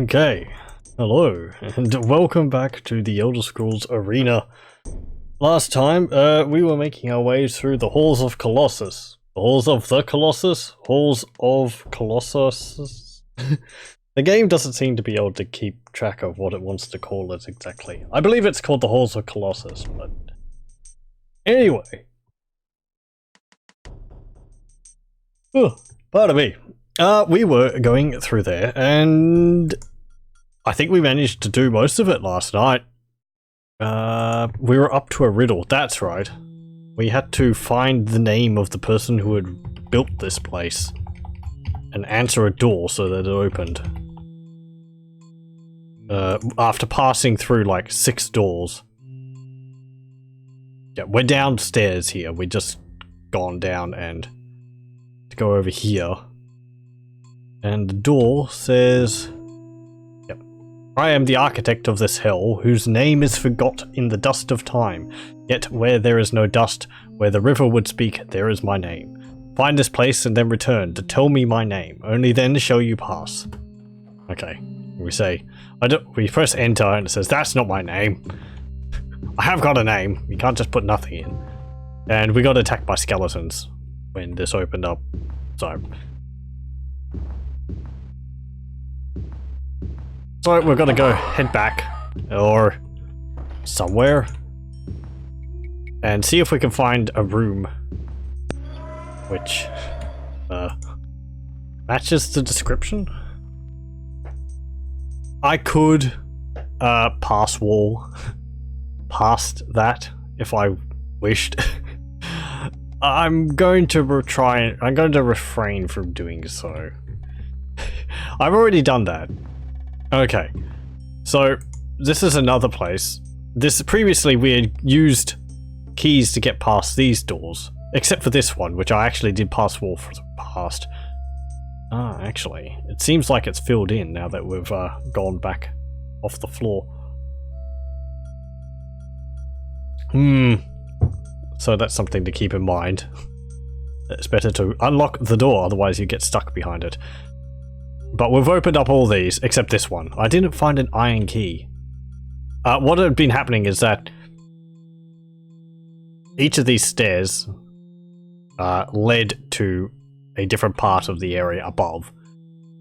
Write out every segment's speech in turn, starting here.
Okay, hello, and welcome back to the Elder Scrolls Arena. Last time, we were making our way through the Halls of Colossus. The Halls of the Colossus? Halls of Colossus? The game doesn't seem to be able to keep track of what it wants to call it exactly. I believe it's called the Halls of Colossus, but... Anyway. Pardon me. We were going through there, and I think we managed to do most of it last night. We were up to a riddle, that's right. We had to find the name of the person who had built this place and answer a door so that it opened. After passing through like 6 doors. Yeah, we're downstairs here. We just gone down and to go over here. And the door says, yep, I am the architect of this hell, whose name is forgot in the dust of time. Yet where there is no dust, where the river would speak, there is my name. Find this place and then return to tell me my name. Only then shall you pass. Okay, we say, we press enter and it says, that's not my name. I have got a name. You can't just put nothing in. And we got attacked by skeletons when this opened up. So we're gonna go head back, or somewhere, and see if we can find a room which matches the description. I could pass wall past that if I wished. I'm going to refrain from doing so. I've already done that. Okay, so this is another place. Previously we had used keys to get past these doors, except for this one, which I actually did pass wall past. Actually, it seems like it's filled in now that we've gone back off the floor. So that's something to keep in mind. It's better to unlock the door, otherwise you get stuck behind it. But we've opened up all these, except this one. I didn't find an iron key. What had been happening is that each of these stairs led to a different part of the area above.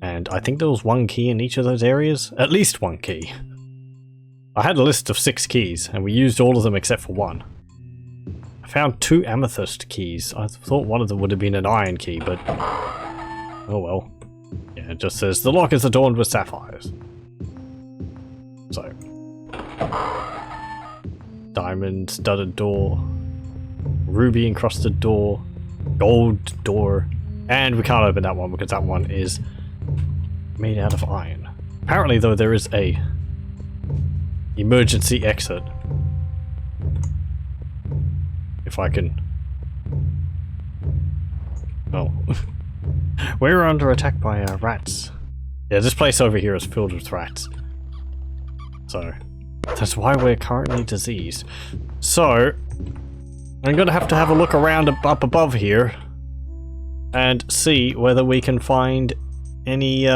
And I think there was 1 key in each of those areas. At least 1 key. I had a list of 6 keys, and we used all of them except for 1. I found 2 amethyst keys. I thought one of them would have been an iron key, but... oh well. Yeah, it just says, the lock is adorned with sapphires. So. Diamond studded door. Ruby encrusted door. Gold door. And we can't open that one because that one is made out of iron. Apparently though there is a emergency exit. If I can... oh. We're under attack by rats. Yeah, this place over here is filled with rats. So, that's why we're currently diseased. So, I'm gonna have to have a look around up above here and see whether we can find any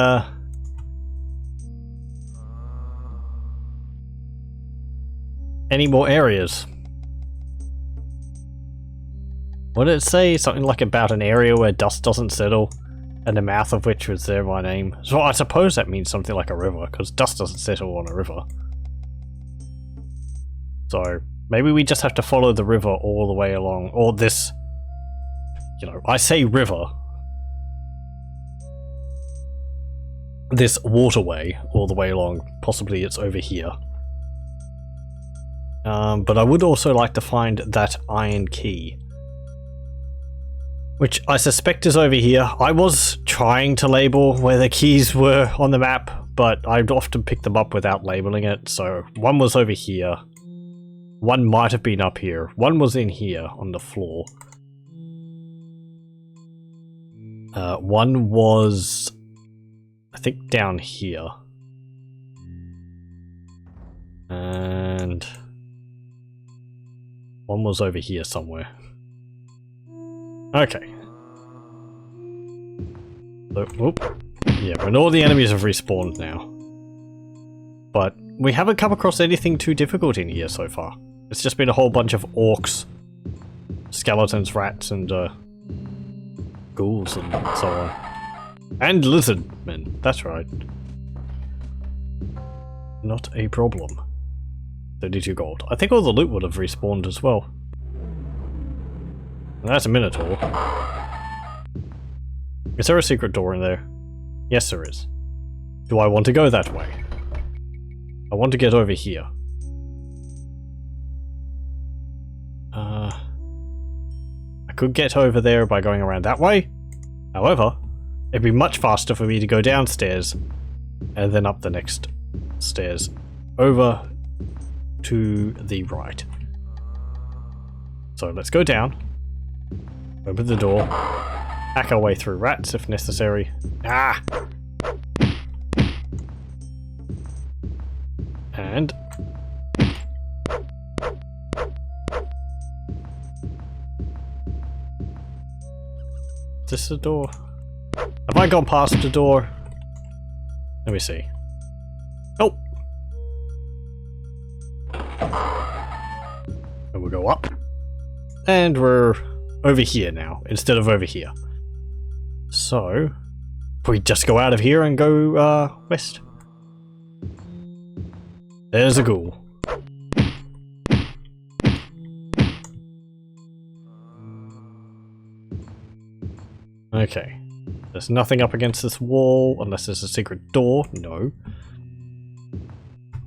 more areas. What did it say? Something like about an area where dust doesn't settle, and the mouth of which was there my name. So I suppose that means something like a river, because dust doesn't settle on a river. So maybe we just have to follow the river all the way along, or this, you know, I say river, this waterway all the way along. Possibly it's over here. But I would also like to find that iron key, which I suspect is over here. I was trying to label where the keys were on the map, but I'd often pick them up without labeling it. So one was over here. One might have been up here. One was in here on the floor. One was, I think, down here. And one was over here somewhere. Okay. So, whoop. Yeah, when all the enemies have respawned now. but we haven't come across anything too difficult in here so far. It's just been a whole bunch of orcs, skeletons, rats, and ghouls and so on. And lizardmen, that's right. Not a problem. 32 gold. I think all the loot would have respawned as well. And that's a minotaur. Is there a secret door in there? Yes, there is. Do I want to go that way? I want to get over here. I could get over there by going around that way. However, it'd be much faster for me to go downstairs and then up the next stairs over to the right. So let's go down, open the door, hack our way through rats if necessary. Ah! And is this the door? Have I gone past the door? Let me see. Oh! And we'll go up. And we're over here now, instead of over here. So, we just go out of here and go west. There's a ghoul. Okay. There's nothing up against this wall, unless there's a secret door. No.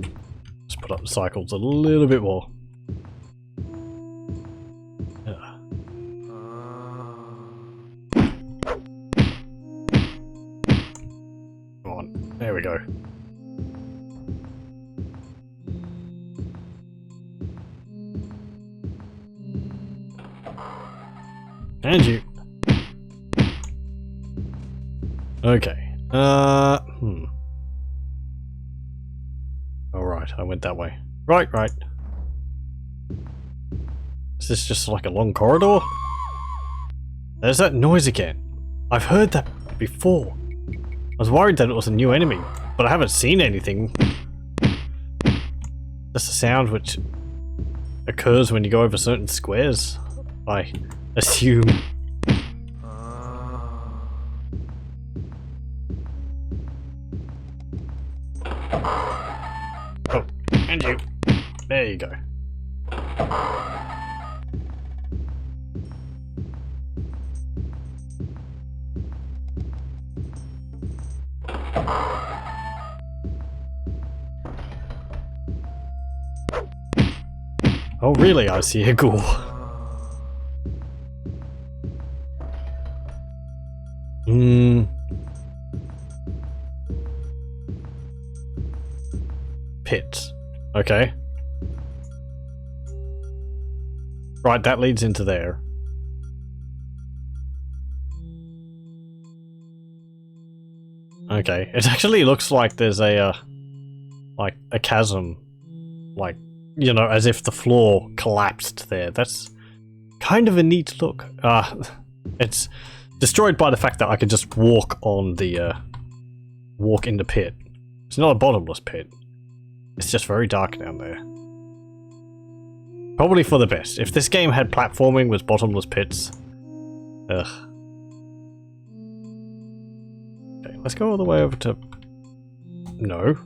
Let's put up the cycles a little bit more. Come on. There we go. And you. Okay. Alright, I went that way. Right. Is this just like a long corridor? There's that noise again. I've heard that before. I was worried that it was a new enemy, but I haven't seen anything. Just a sound which occurs when you go over certain squares, I assume. Oh, and you. There you go. Oh really, I see a ghoul. Pits. Okay. Right, that leads into there. Okay, it actually looks like there's a chasm, like, you know, as if the floor collapsed there. That's kind of a neat look. It's destroyed by the fact that I could just walk on the, walk in the pit. It's not a bottomless pit. It's just very dark down there. Probably for the best. If this game had platforming with bottomless pits... Ugh. Okay, let's go all the way over to... No.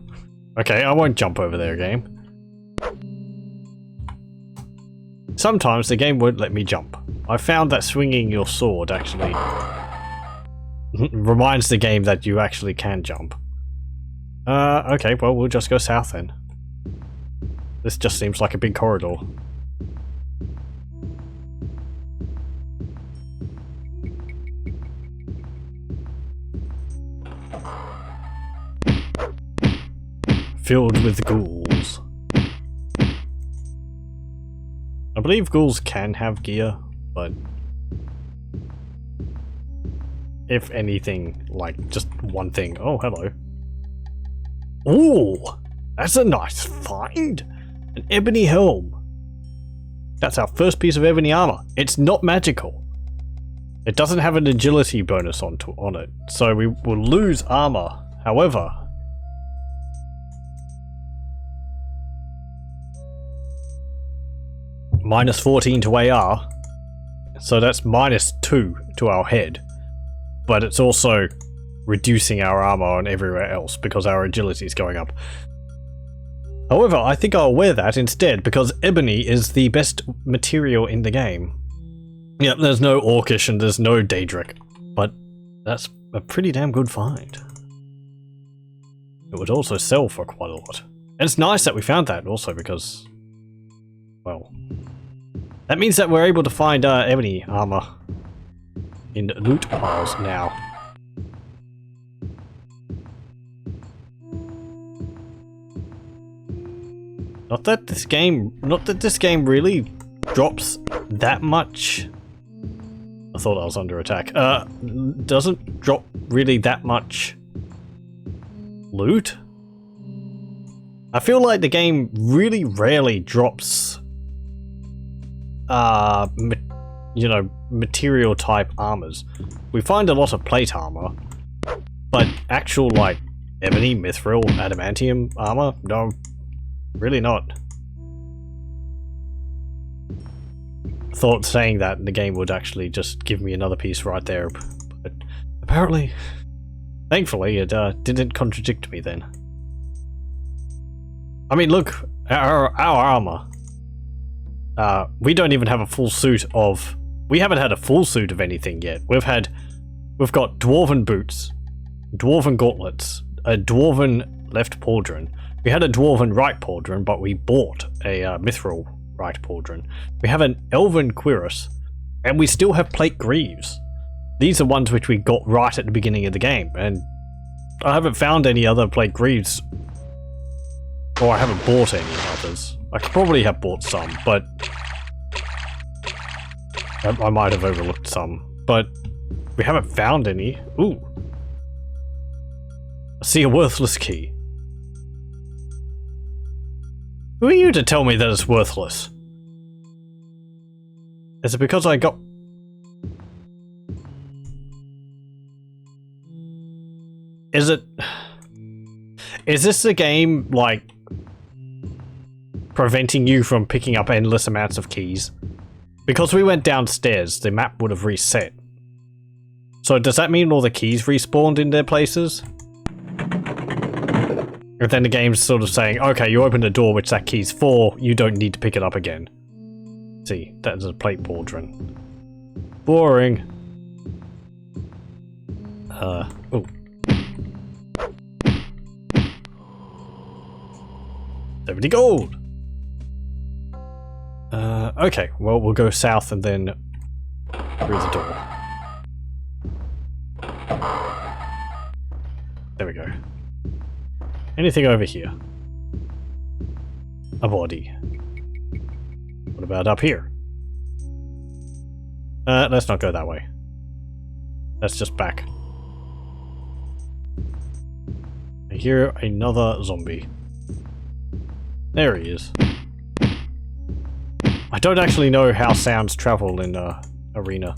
Okay, I won't jump over there, game. Sometimes the game won't let me jump. I found that swinging your sword actually reminds the game that you actually can jump. Okay, well, we'll just go south then. This just seems like a big corridor. Filled with ghouls. I believe ghouls can have gear, but if anything, like just one thing. Oh, hello. Ooh, that's a nice find. An ebony helm. That's our first piece of ebony armor. It's not magical. It doesn't have an agility bonus on it, so we will lose armor. However, minus 14 to AR. So that's minus 2 to our head. But it's also reducing our armor on everywhere else because our agility is going up. However, I think I'll wear that instead because ebony is the best material in the game. Yep, there's no Orcish and there's no Daedric, but that's a pretty damn good find. It would also sell for quite a lot. And it's nice that we found that also because, well, that means that we're able to find ebony armor in loot piles now. Not that this game really drops that much. I thought I was under attack. Doesn't drop really that much loot. I feel like the game really rarely drops, you know, material type armors. We find a lot of plate armor, but actual like ebony, mithril, adamantium armor, no, really not. I thought saying that in the game would actually just give me another piece right there, but apparently, thankfully, it didn't contradict me then. I mean, look, our armor. We don't even have a full suit of. We haven't had a full suit of anything yet. We've got dwarven boots, dwarven gauntlets, a dwarven left pauldron. We had a dwarven right pauldron, but we bought a mithril right pauldron. We have an elven cuirass, and we still have plate greaves. These are ones which we got right at the beginning of the game, and I haven't found any other plate greaves. Or I haven't bought any others. I could probably have bought some, but I might have overlooked some. But we haven't found any. Ooh. I see a worthless key. Who are you to tell me that it's worthless? Is it because I got... Is this a game, like, preventing you from picking up endless amounts of keys? Because we went downstairs, the map would have reset. So does that mean all the keys respawned in their places? And then the game's sort of saying, okay, you opened a door which that key's for, you don't need to pick it up again. See, that's a plate pauldron. Boring. Oh. 70 gold! Okay, well, we'll go south and then through the door. There we go. Anything over here? A body. What about up here? Let's not go that way. Let's just back. I hear another zombie. There he is. I don't actually know how sounds travel in Arena,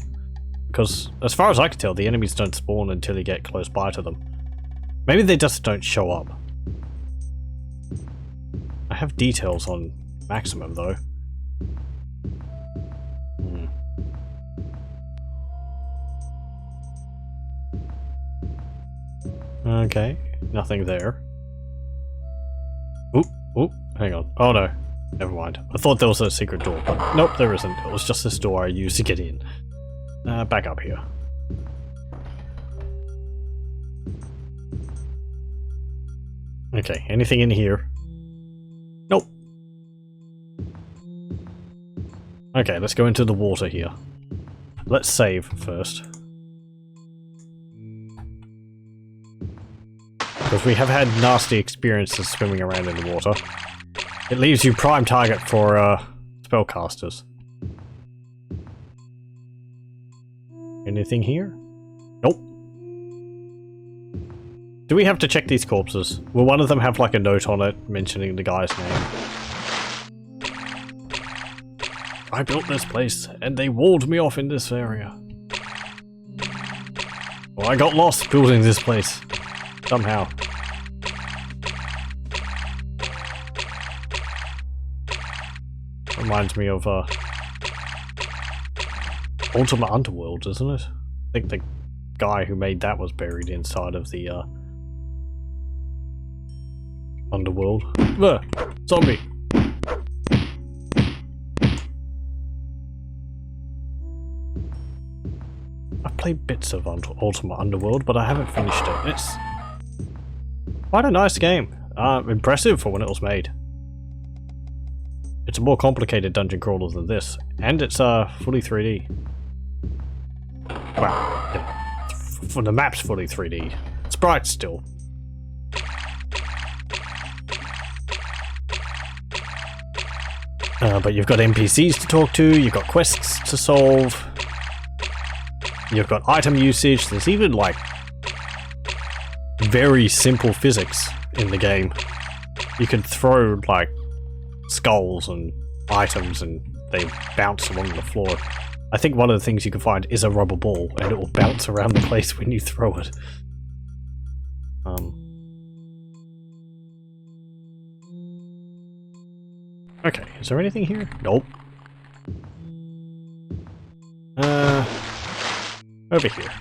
because as far as I can tell, the enemies don't spawn until you get close by to them. Maybe they just don't show up. I have details on maximum though. Okay, nothing there. Oop, hang on. Oh no, never mind. I thought there was a secret door, but nope, there isn't. It was just this door I used to get in. Back up here. Okay, anything in here? Nope. Okay, let's go into the water here. Let's save first. Because we have had nasty experiences swimming around in the water. It leaves you prime target for spellcasters. Anything here? Nope. Do we have to check these corpses? Will one of them have like a note on it mentioning the guy's name? I built this place and they walled me off in this area. Well, I got lost building this place. Somehow. Reminds me of Ultimate Underworld, isn't it? I think the guy who made that was buried inside of the Underworld. Zombie! I've played bits of Ultimate Underworld, but I haven't finished it. It's quite a nice game. Impressive for when it was made. It's a more complicated dungeon crawler than this, and it's fully 3D. Well, you know, for the map's fully 3D. Sprites still. But you've got NPCs to talk to, you've got quests to solve, you've got item usage, there's even like very simple physics in the game. You can throw like skulls and items and they bounce along the floor. I think one of the things you can find is a rubber ball and it will bounce around the place when you throw it. Okay, is there anything here? Nope. Over here.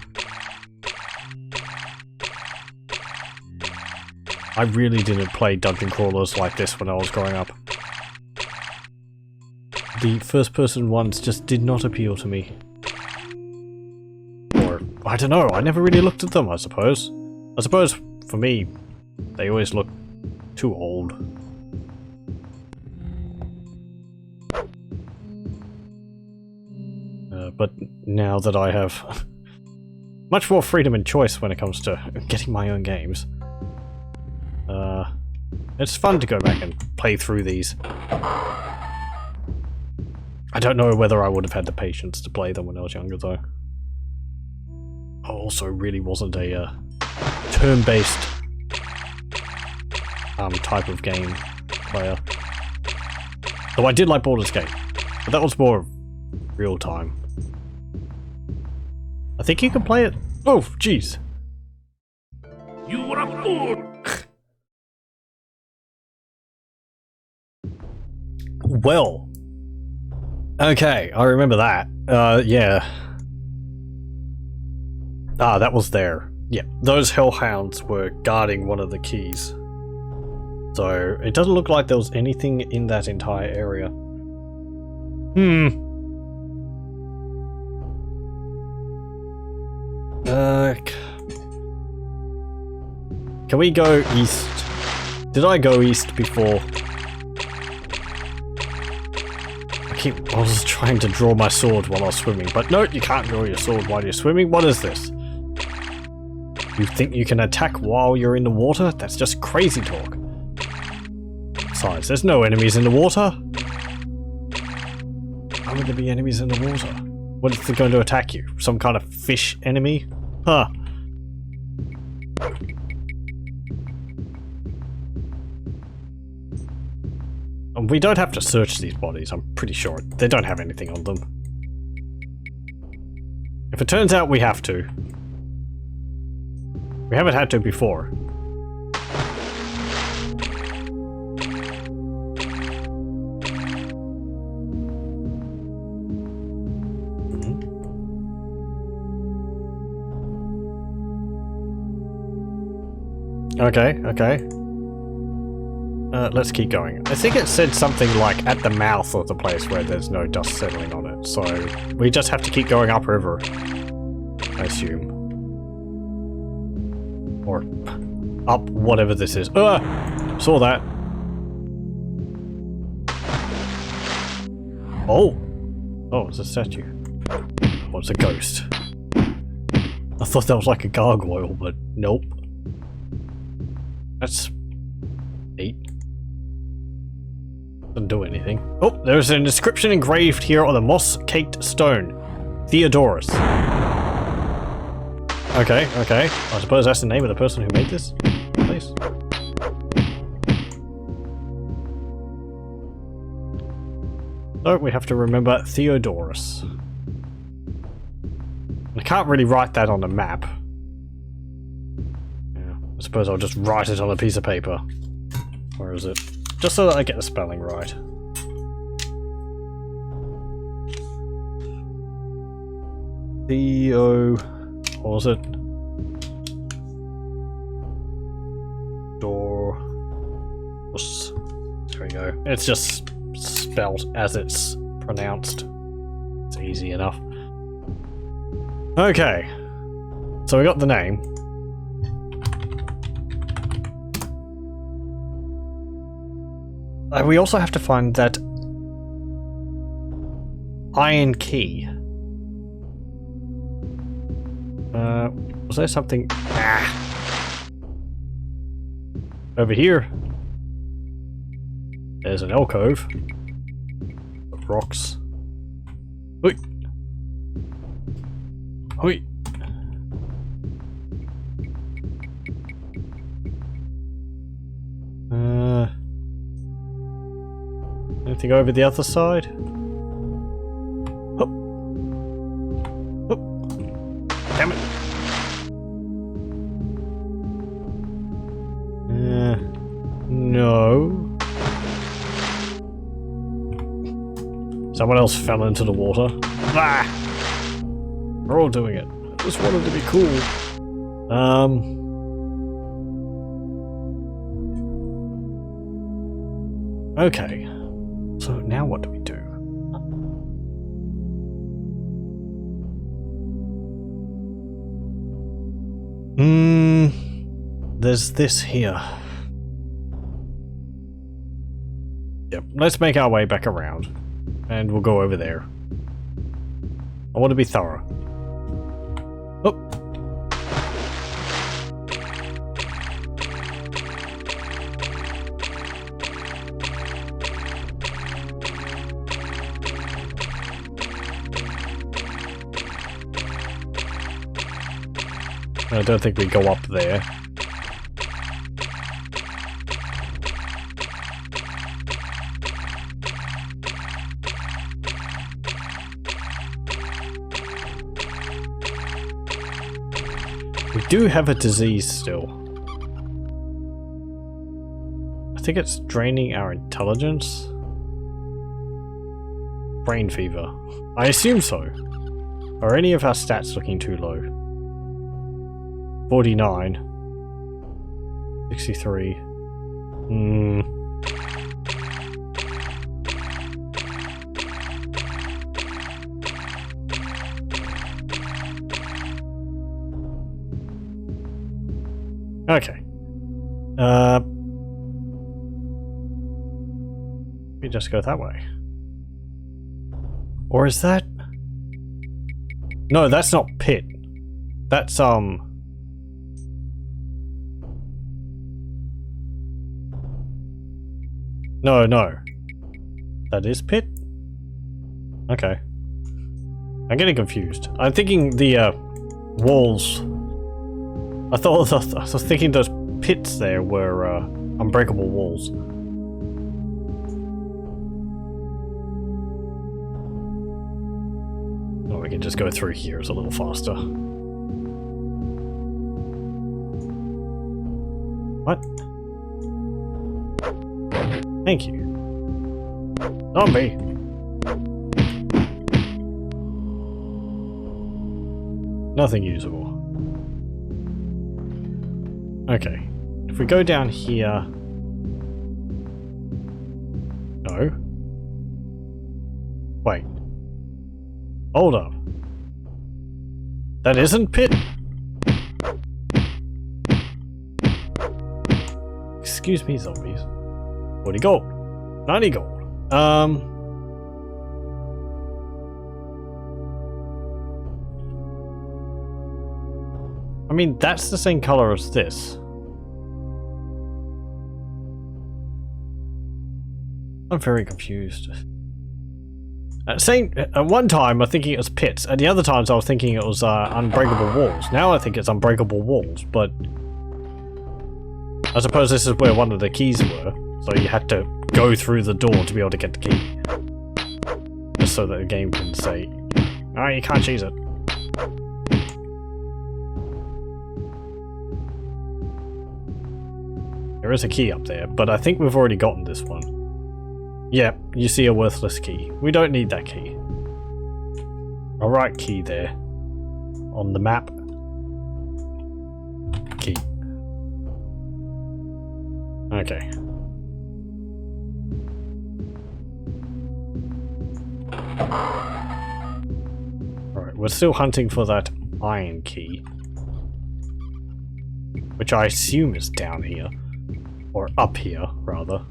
I really didn't play dungeon crawlers like this when I was growing up. The first-person ones just did not appeal to me. Or, I don't know, I never really looked at them, I suppose. I suppose, for me, they always look too old. But now that I have much more freedom and choice when it comes to getting my own games, it's fun to go back and play through these. I don't know whether I would have had the patience to play them when I was younger, though. I also really wasn't a turn-based type of game player. Though I did like Baldur's Gate, but that was more real-time. I think you can play it. Oh, jeez. You are a fool. Well. Okay, I remember that. Yeah. Ah, that was there. Yeah, those hellhounds were guarding one of the keys. So, it doesn't look like there was anything in that entire area. Can we go east? Did I go east before? I was trying to draw my sword while I was swimming, but no, you can't draw your sword while you're swimming. What is this? You think you can attack while you're in the water? That's just crazy talk. Besides, there's no enemies in the water. Why would there be enemies in the water? What if they're going to attack you? Some kind of fish enemy? Huh. We don't have to search these bodies, I'm pretty sure. They don't have anything on them. If it turns out we have to. We haven't had to before. Okay, okay. Let's keep going. I think it said something like at the mouth of the place where there's no dust settling on it, so we just have to keep going upriver, I assume. Or up whatever this is. Saw that. Oh! Oh, it's a statue. Oh, it's a ghost. I thought that was like a gargoyle, but nope. That's neat. Doesn't do anything. Oh, there's an inscription engraved here on the moss-caked stone. Theodorus. Okay, okay. I suppose that's the name of the person who made this place. So we have to remember Theodorus. I can't really write that on the map. Yeah, I suppose I'll just write it on a piece of paper. Where is it? Just so that I get the spelling right. CEO. What was it? Door. There we go. It's just spelled as it's pronounced. It's easy enough. Okay. So we got the name. We also have to find that iron key. Was there something? Ah. Over here. There's an alcove. Rocks. Oi. Oi. Anything over the other side? Oh. Oh. Damn it. No. Someone else fell into the water. Ah! We're all doing it. I just wanted to be cool. Okay. So now what do we do? There's this here. Yep, let's make our way back around. And we'll go over there. I want to be thorough. Oh. I don't think we go up there. We do have a disease still. I think it's draining our intelligence. Brain fever. I assume so. Are any of our stats looking too low? 49. 63. Okay. We just go that way. Or is that? No, that's not pit. That's No. That is pit? Okay. I'm getting confused. I'm thinking the walls. I was thinking those pits there were unbreakable walls. Oh, we can just go through here. It's a little faster. What? Thank you. Zombie! Nothing usable. Okay. If we go down here... No. Wait. Hold up. That isn't pit? Excuse me, zombies. 40 gold. 90 gold. I mean, that's the same color as this. I'm very confused. At one time, I'm thinking it was pits. At the other times, I was thinking it was unbreakable walls. Now I think it's unbreakable walls, but I suppose this is where one of the keys were. So you had to go through the door to be able to get the key. Just so that the game can say, oh, you can't cheese it. There is a key up there, but I think we've already gotten this one. Yeah, you see a worthless key. We don't need that key. Alright, key there. on the map. Key. Okay. Alright, we're still hunting for that iron key. Which I assume is down here. Or up here, rather.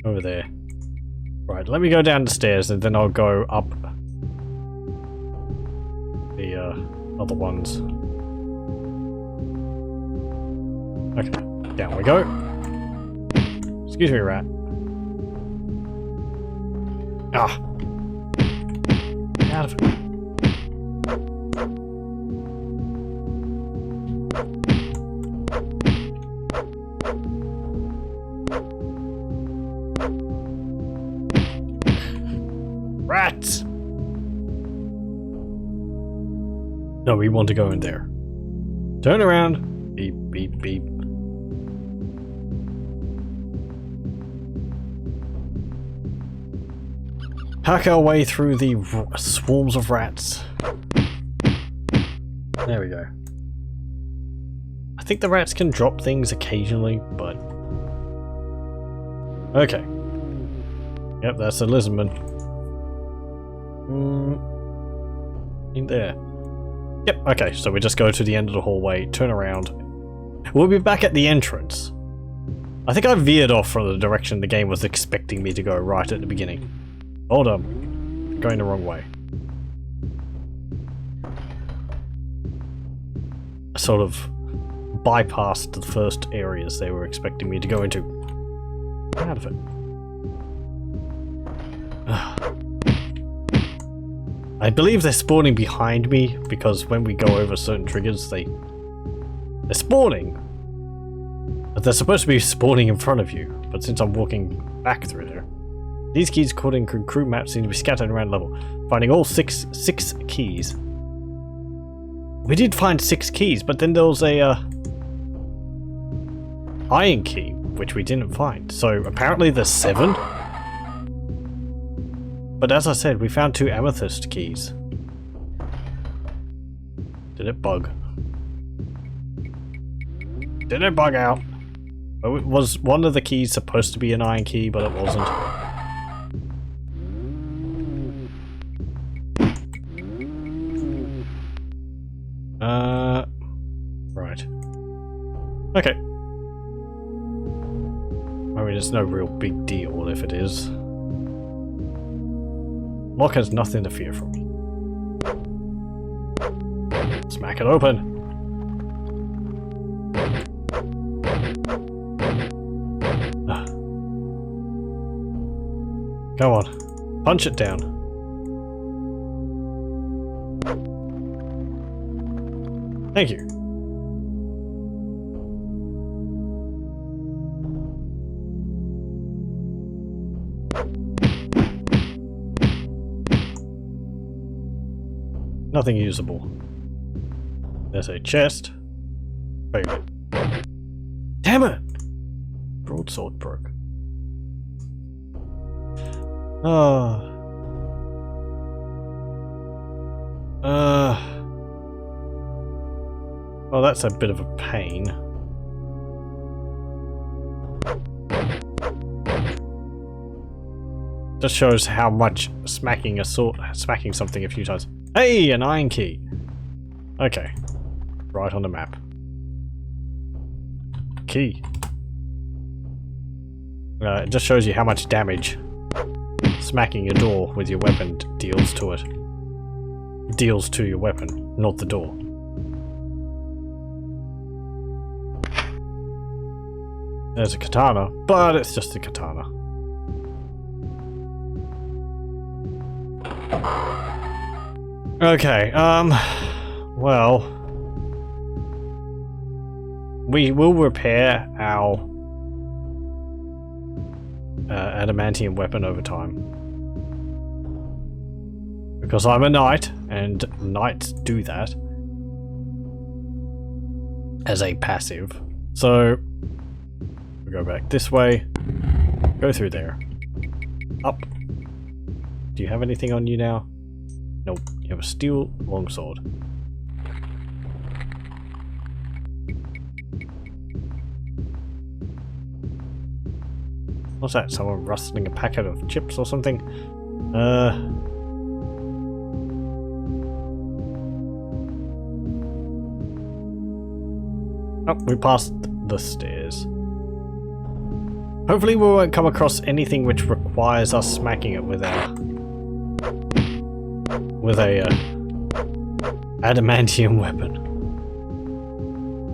Over there. Right, let me go down the stairs and then I'll go up the other ones. Okay, down we go. Excuse me, rat. Ah! Get out of it. Rats! No, we want to go in there. Turn around. Beep, beep, beep. Hack our way through the swarms of rats. There we go. I think the rats can drop things occasionally, but... Okay. Yep, that's a lizardman. In there. Yep, okay, so we just go to the end of the hallway, turn around. We'll be back at the entrance. I think I veered off from the direction the game was expecting me to go right at the beginning. Hold on. Going the wrong way. I sort of bypassed the first areas they were expecting me to go into. Get out of it. I believe they're spawning behind me because when we go over certain triggers, they're spawning. But they're supposed to be spawning in front of you. But since I'm walking back through there, these keys caught in crew maps seem to be scattered around level. Finding all six keys. We did find 6 keys, but then there was a iron key, which we didn't find. So apparently there's 7. But as I said, we found 2 amethyst keys. Did it bug? Did it bug out? Was one of the keys supposed to be an iron key, but it wasn't? Right. Okay. I mean, it's no real big deal if it is. Lock has nothing to fear from me. Smack it open! Go on. Punch it down. Thank you. Nothing usable. There's a chest. Wait a minute. Damn it! Broadsword broke. Well, that's a bit of a pain. Just shows how much smacking something a few times. Hey, an iron key. Okay, right on the map. Key. It just shows you how much damage smacking a door with your weapon deals to it. Deals to your weapon, not the door. There's a katana, but it's just a katana. Okay, well, we will repair our adamantium weapon over time. Because I'm a knight, and knights do that as a passive. So, we go back this way, go through there. Up. Do you have anything on you now? Nope. You have a steel longsword. What's that? Someone rustling a packet of chips or something? Oh, we passed the stairs. Hopefully we won't come across anything which requires us smacking it with a adamantium weapon.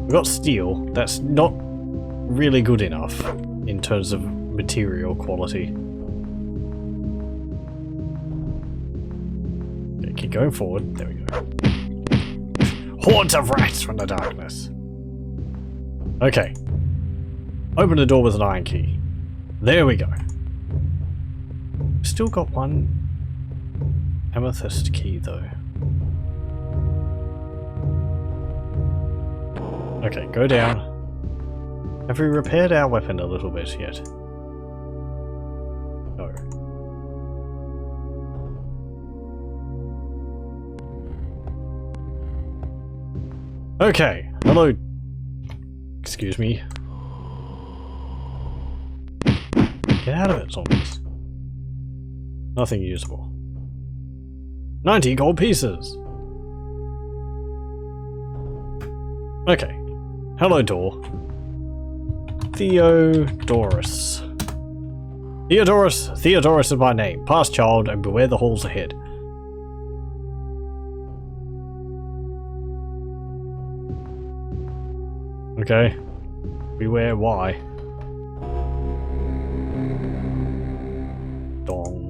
We've got steel. That's not really good enough in terms of material quality. Okay, keep going forward. There we go. Hordes of rats from the darkness. Okay. Open the door with an iron key. There we go. Still got one amethyst key though. Okay, go down. Have we repaired our weapon a little bit yet? No. Okay, hello. Excuse me. Get out of it, zombies. Nothing usable. 90 gold pieces! Okay. Hello, door. Theodorus. Theodorus is my name. Past child and beware the halls ahead. Okay. Beware why. Dong.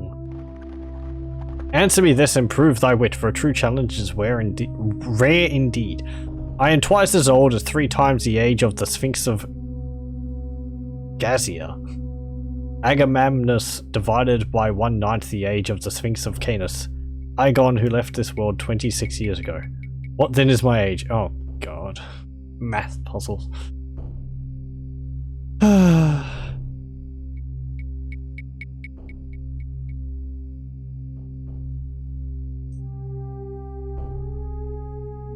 Answer me this and prove thy wit, for a true challenge is rare indeed. I am twice as old as 3 times the age of the Sphinx of Gazia. Agamemnus divided by 1/9 the age of the Sphinx of Canis. Igon who left this world 26 years ago. What then is my age? Oh god. Math puzzles.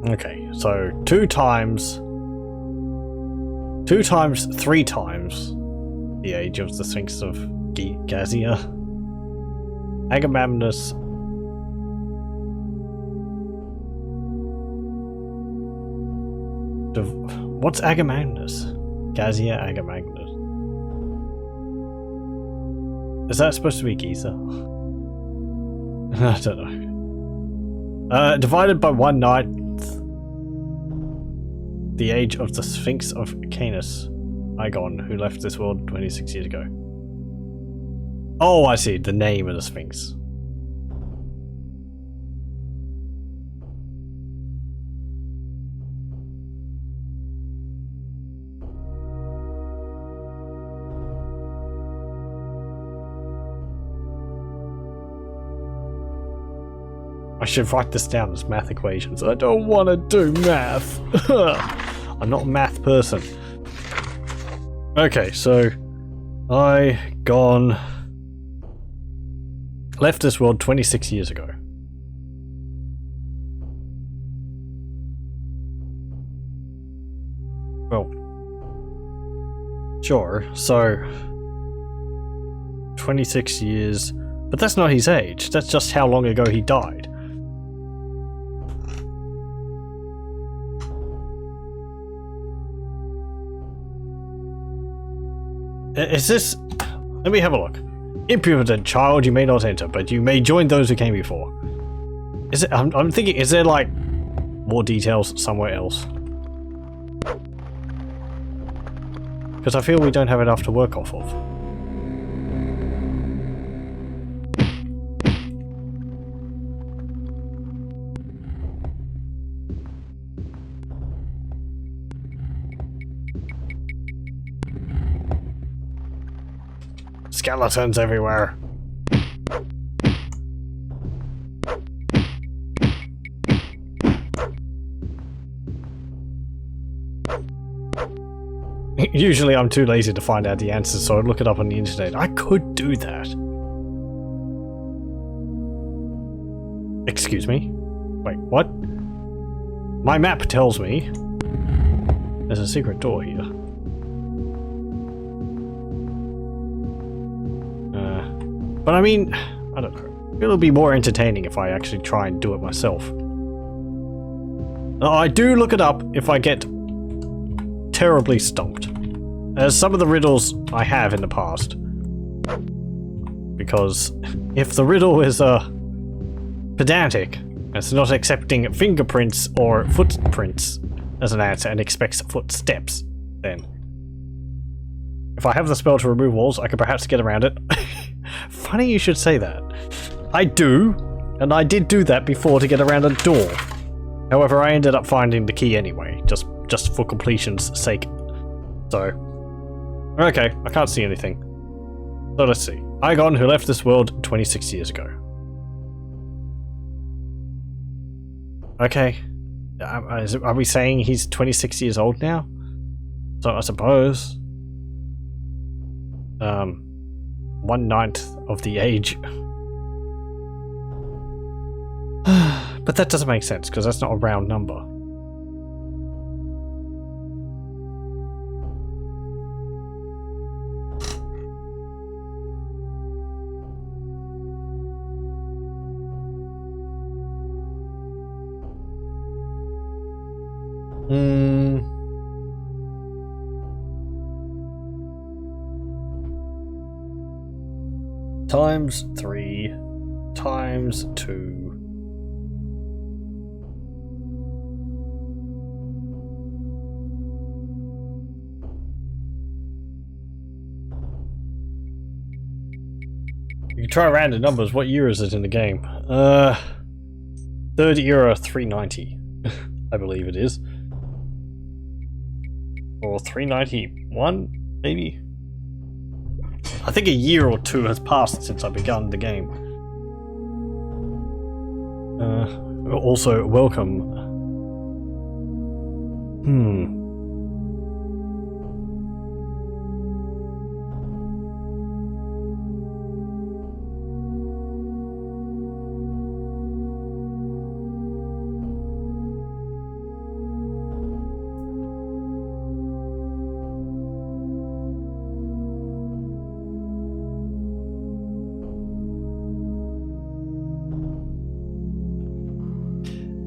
Okay, so 2 times 3 times the age of the Sphinx of Gazia. Agamemnus. What's Agamemnus? Gazia Agamemnus. Is that supposed to be Giza? I don't know. Divided by 1/9 the age of the Sphinx of Canis. Igon, who left this world 26 years ago. Oh, I see. The name of the Sphinx. I should write this down as math equations. I don't want to do math. I'm not a math person. Okay, so left this world 26 years ago. Well, sure, so 26 years, but that's not his age, that's just how long ago he died. Is this... Let me have a look. Impudent child, you may not enter, but you may join those who came before. Is it... I'm thinking, is there like more details somewhere else? Because I feel we don't have enough to work off of. Skeletons everywhere. Usually I'm too lazy to find out the answers, so I look it up on the internet. I could do that. Excuse me? Wait, what? My map tells me there's a secret door here. But I mean, I don't know. It'll be more entertaining if I actually try and do it myself. I do look it up if I get terribly stumped. As some of the riddles I have in the past. Because if the riddle is pedantic, it's not accepting fingerprints or footprints as an answer and expects footsteps, then if I have the spell to remove walls, I could perhaps get around it. Funny you should say that. I do, and I did do that before to get around a door. However, I ended up finding the key anyway, just for completion's sake. So, okay, I can't see anything. So let's see. Igon, who left this world 26 years ago. Okay. Are we saying he's 26 years old now? So I suppose 1/9 of the age. But that doesn't make sense because that's not a round number. Times 3 times 2. You can try random numbers. What year is it in the game? Third era 390. I believe it is. Or 391, maybe? I think a year or two has passed since I begun the game. Also, welcome.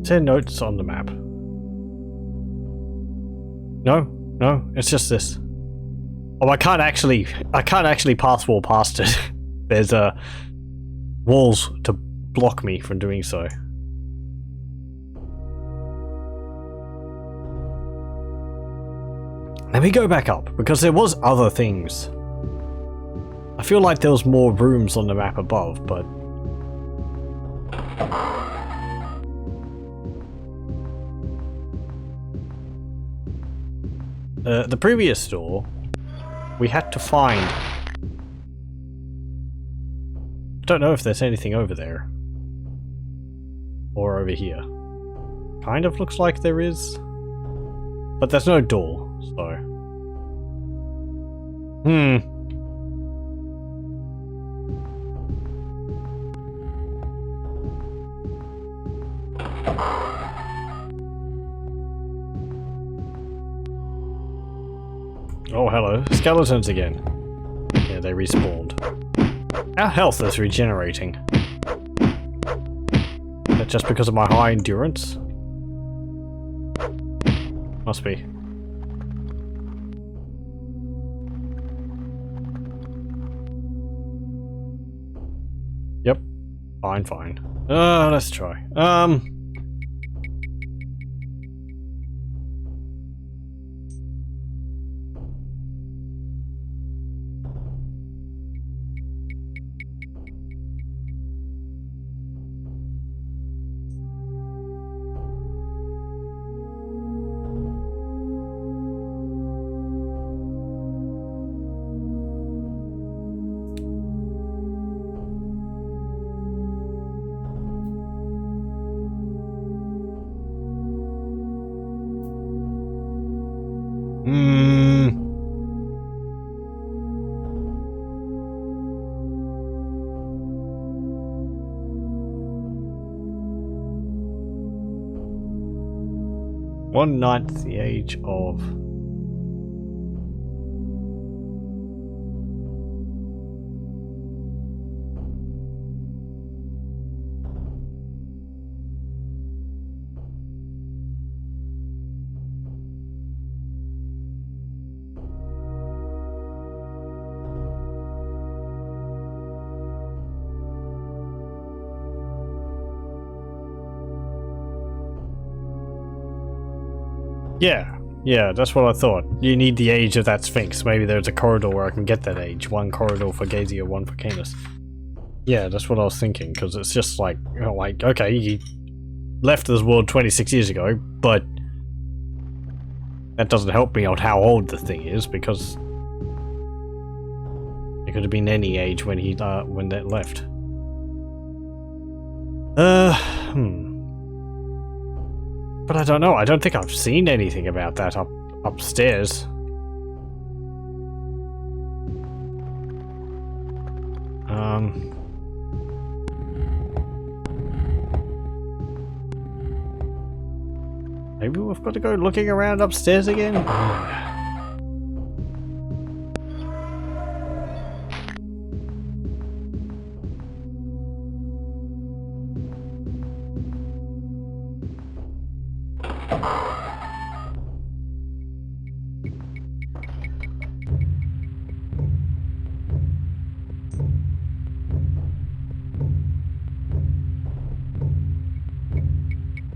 Ten notes on the map. No, it's just this. Oh, I can't actually pass wall past it. There's walls to block me from doing so. Let me go back up, because there was other things. I feel like there was more rooms on the map above, but the previous door, we had to find. I don't know if there's anything over there. Or over here. Kind of looks like there is. But there's no door, so. Oh, hello. Skeletons again. Yeah, they respawned. Our health is regenerating. Is that just because of my high endurance? Must be. Yep. Fine. Let's try. 1/9 the age of... Yeah, that's what I thought. You need the age of that Sphinx. Maybe there's a corridor where I can get that age. One corridor for Gazia, one for Canis. Yeah, that's what I was thinking, because it's just like, you know, like, okay, he left this world 26 years ago, but that doesn't help me on how old the thing is, because it could have been any age when he, when that left. But I don't know. I don't think I've seen anything about that upstairs. Maybe we've got to go looking around upstairs again?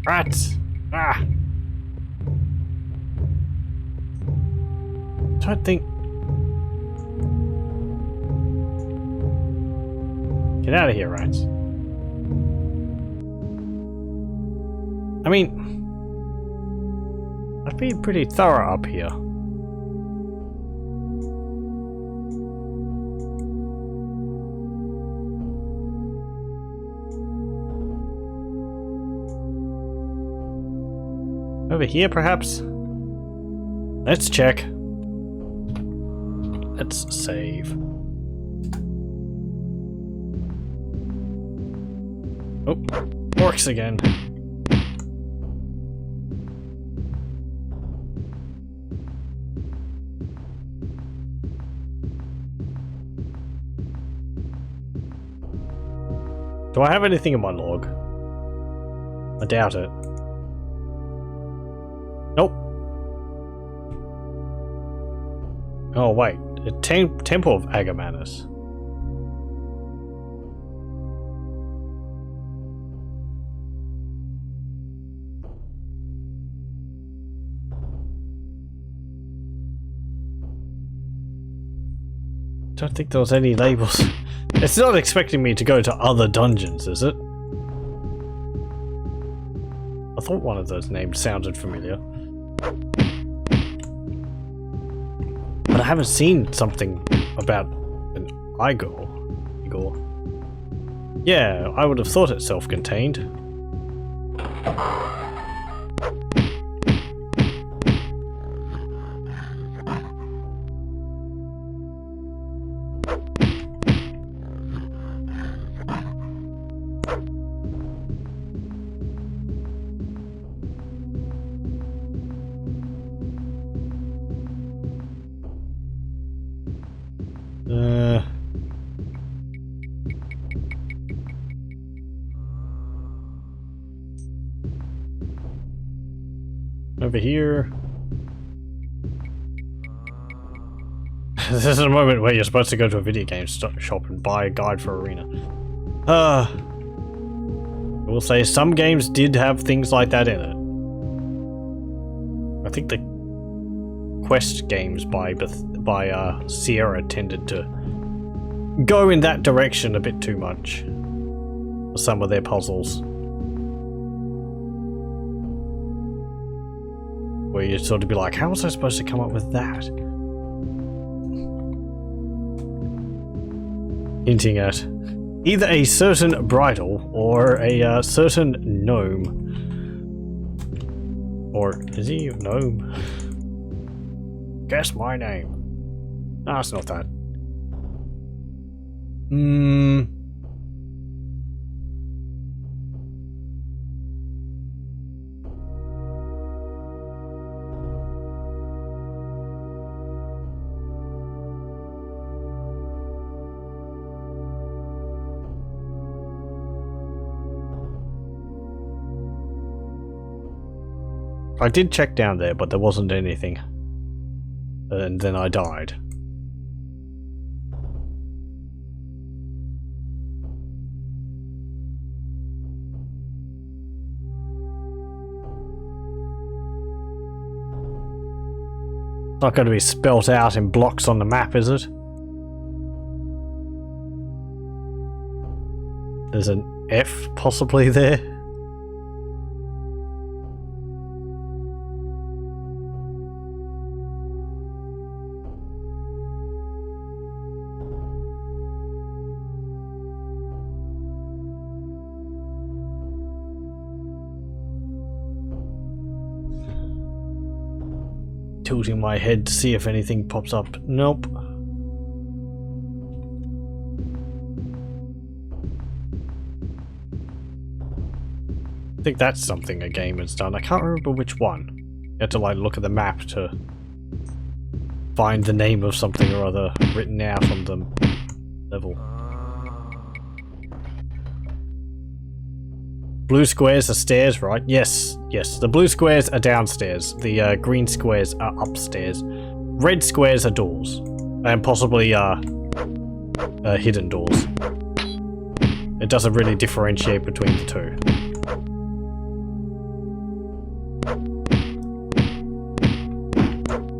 Rats! Ah! I don't think... Get out of here, rats. I mean... I've been pretty thorough up here. Over here, perhaps? Let's check. Let's save. Oh, orcs again. Do I have anything in my log? I doubt it. Nope. Oh wait, the Temple of Agamanus. Don't think there was any labels. It's not expecting me to go to other dungeons, is it? I thought one of those names sounded familiar. But I haven't seen something about an Igor. Yeah, I would have thought it self-contained. Over here. This is a moment where you're supposed to go to a video game shop and buy a guide for Arena. I will say some games did have things like that in it. I think the Quest games by Sierra tended to go in that direction a bit too much for some of their puzzles. Where you'd sort of be like, how was I supposed to come up with that? Hinting at either a certain bridal or a certain gnome. Or is he a gnome? Guess my name. No, it's not that. I did check down there, but there wasn't anything. And then I died. It's not going to be spelt out in blocks on the map, is it? There's an F possibly there. Tilting my head to see if anything pops up. Nope. I think that's something a game has done. I can't remember which one. You have to like look at the map to find the name of something or other written out on the level. Blue squares are stairs, right? Yes, yes. The blue squares are downstairs. The green squares are upstairs. Red squares are doors. And possibly hidden doors. It doesn't really differentiate between the two.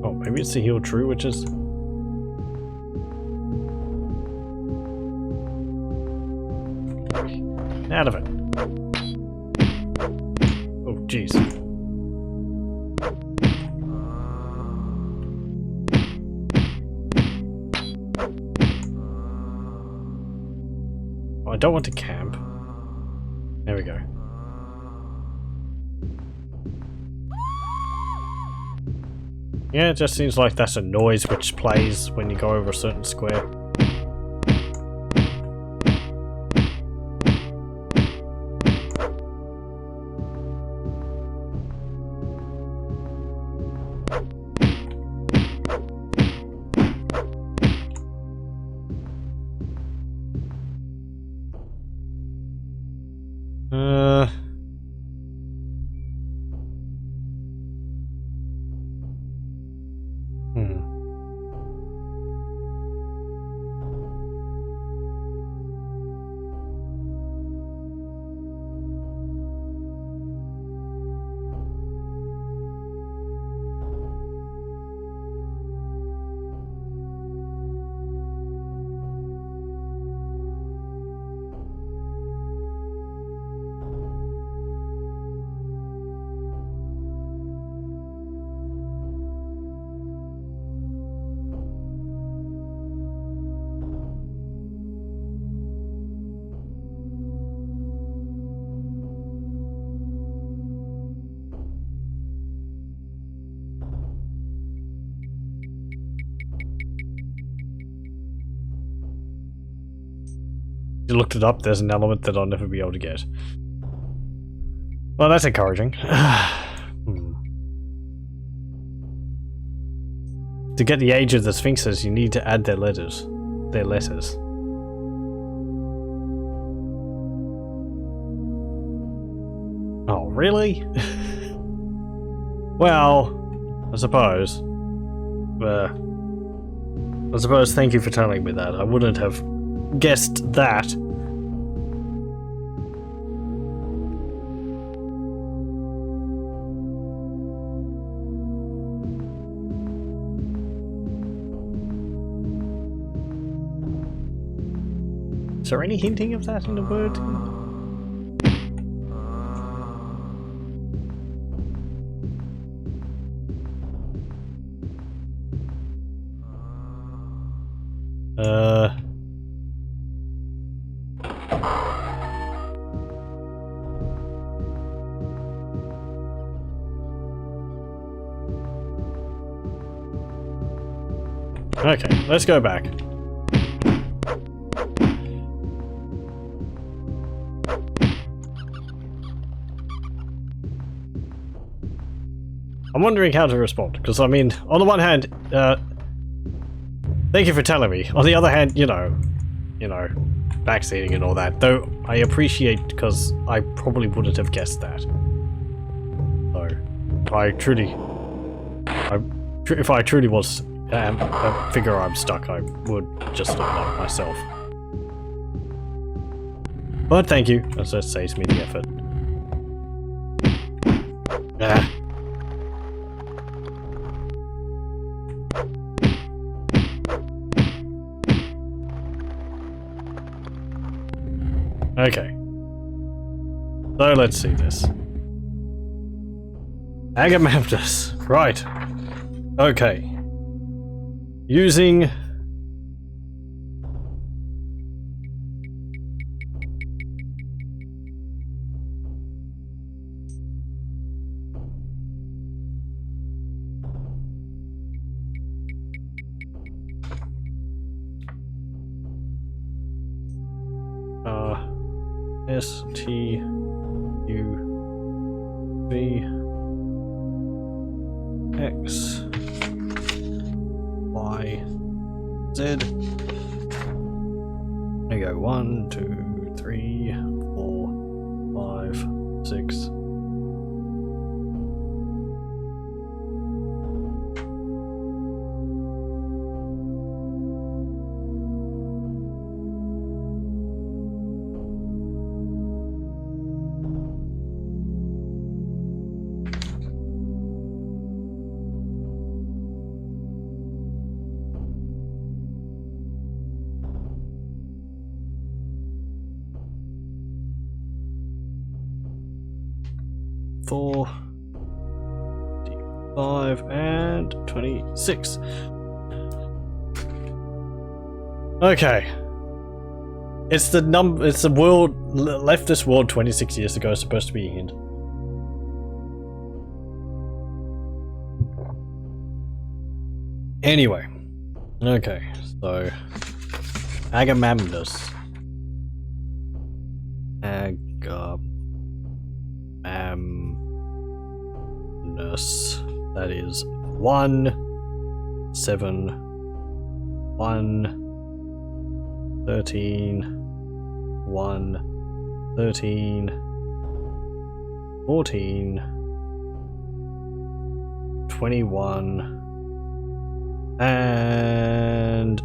Oh, maybe it's the Heal True, which is... out of it. Jeez. Oh, I don't want to camp. There we go. Yeah, it just seems like that's a noise which plays when you go over a certain square. You looked it up, there's an element that I'll never be able to get. Well, that's encouraging. To get the age of the Sphinxes, you need to add their letters. Oh, really? Well, I suppose. Thank you for telling me that. I wouldn't have guessed that. Is there any hinting of that in the word? Okay, let's go back. I'm wondering how to respond, because I mean, on the one hand, thank you for telling me. On the other hand, you know, backseating and all that, though I appreciate, because I probably wouldn't have guessed that. So, if I truly was a figure I'm stuck, I would just look like myself. But thank you, that just saves me the effort. Ah. Okay. So let's see this. Agamemnus. Right. Okay. Using... STUV X Y Z. There you go. 1, 2, 3, 4, 5, 6. Four, 5, and 26. Okay. It's the world left this world 26 years ago. It's supposed to be a hint. Anyway. Okay, so Agamemnus. That is 1, 7, 1, 13, 1, 13, 14, 21, and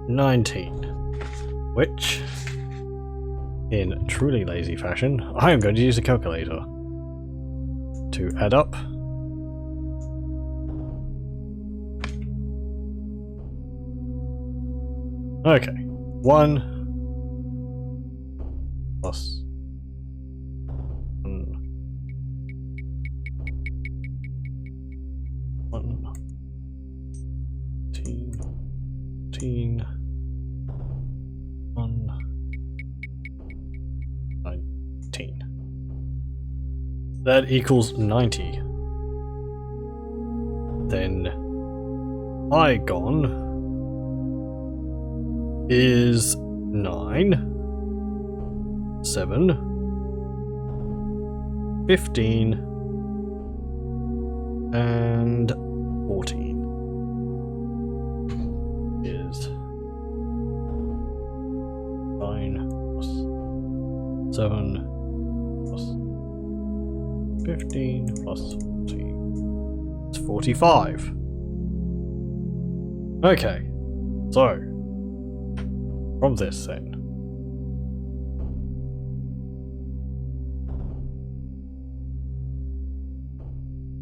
19. Which, in truly lazy fashion, I am going to use a calculator to add up. Okay, 1 plus 1, 18, 1, 19. That equals 90. Then Igon is 9, 7, 15, and 14 is 9 plus 7 plus 15 plus 14. It's 45. Okay, so from this then.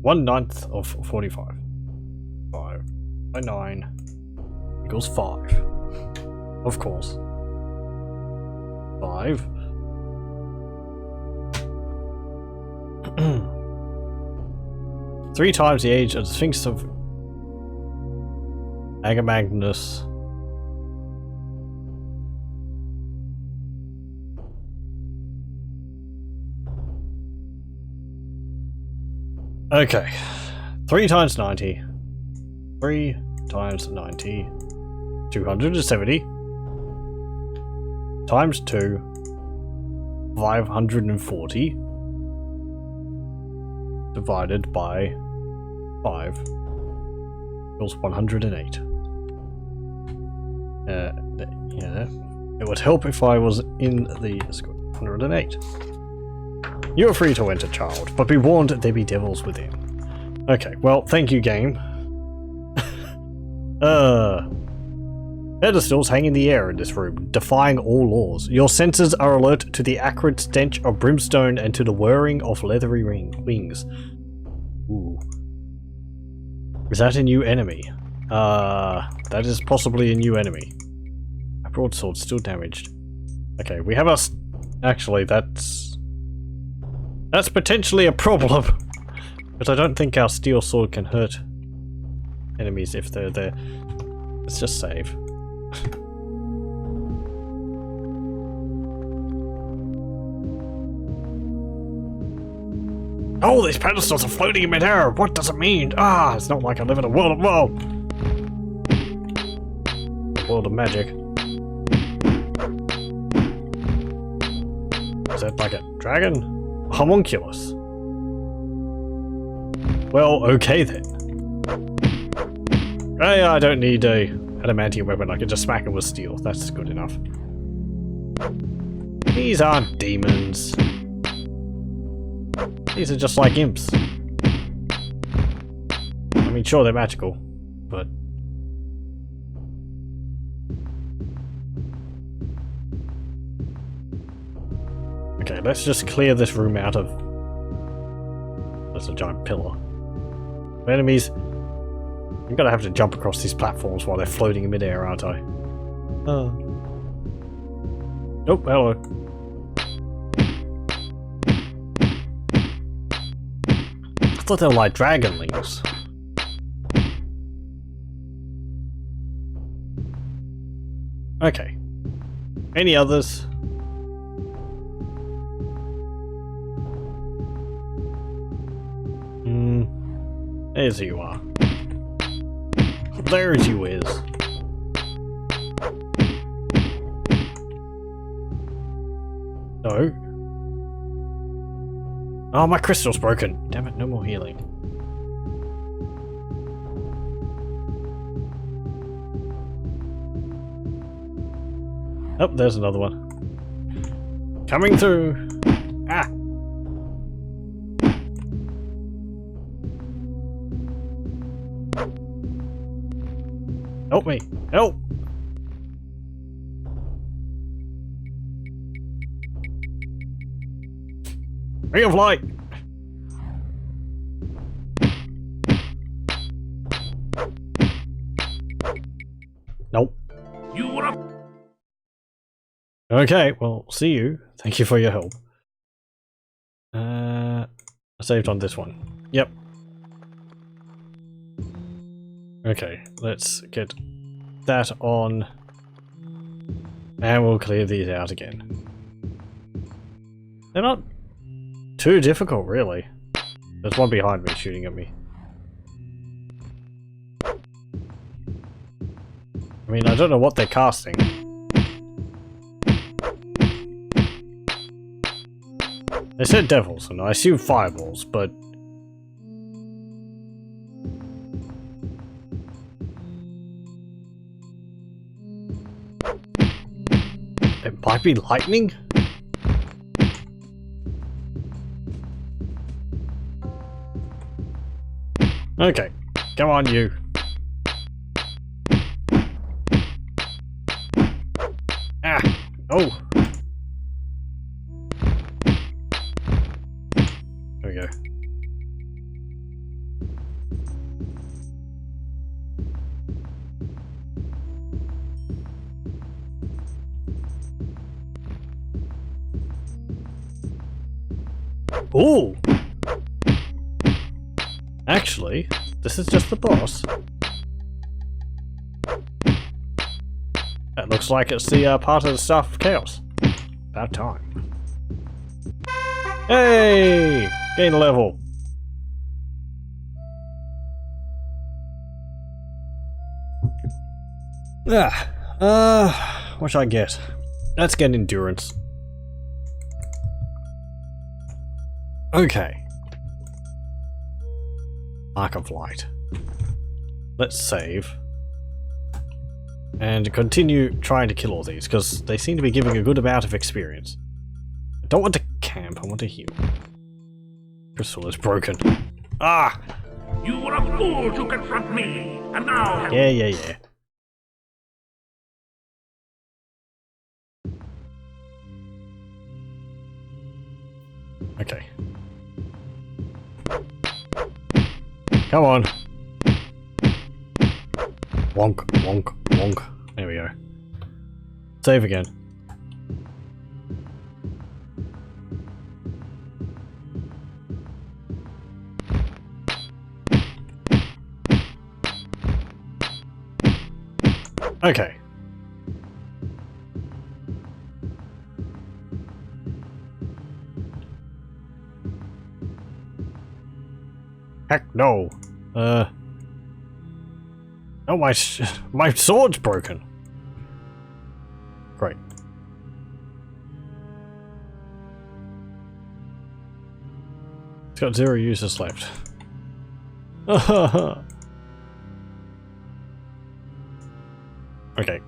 One ninth of 45. 5 by 9 equals 5. Of course. 5. Three times the age of the Sphinx of Agamemnus. Okay, 3 times 90, 3 times 90, 270, times 2, 540, divided by 5, equals 108. Yeah, it would help if I was in the square. 108. You are free to enter, child, but be warned there be devils within. Okay, well, thank you, game. Pedestals hang in the air in this room, defying all laws. Your senses are alert to the acrid stench of brimstone and to the whirring of leathery wings. Ooh. Is that a new enemy? That is possibly a new enemy. My broadsword's still damaged. Okay, we have a... Actually, that's potentially a problem. But I don't think our steel sword can hurt enemies if they're there. Let's just save. Oh, these pedestals are floating in midair! What does it mean? Ah, it's not like I live in a world of... Whoa! World of magic. Is that like a dragon? Homunculus. Well, okay then. Hey, I don't need a adamantium weapon, I can just smack him with steel. That's good enough. These aren't demons. These are just like imps. I mean, sure, they're magical, but... Okay, let's just clear this room out of... There's a giant pillar. Enemies... I'm gonna have to jump across these platforms while they're floating in midair, aren't I? Oh, hello. I thought they were like dragonlings. Okay. Any others? There's you are. There's you is. No. Oh, my crystal's broken. Damn it, no more healing. Oh, there's another one. Coming through. Ah. Help me! Help! Ray of light! Nope. You wanna... Okay, well, see you. Thank you for your help. I saved on this one. Yep. Okay, let's get that on, and we'll clear these out again. They're not too difficult, really. There's one behind me shooting at me. I mean, I don't know what they're casting. They said devils, and I assume fireballs, but... It might be lightning? Okay, come on you. Ah! Oh! There we go. Ooh! Actually, this is just the boss. That looks like it's the part of the Staff of Chaos. About time. Hey! Gain a level. What should I get? Let's get endurance. Okay. Arc of Light. Let's save. And continue trying to kill all these, because they seem to be giving a good amount of experience. I don't want to camp, I want to heal. Crystal is broken. Ah! You were a fool to confront me, and now have Yeah. Okay. Come on. Wonk, wonk, wonk. There we go. Save again. Okay. Heck no. Oh, my sword's broken. Great. It's got 0 users left. Okay.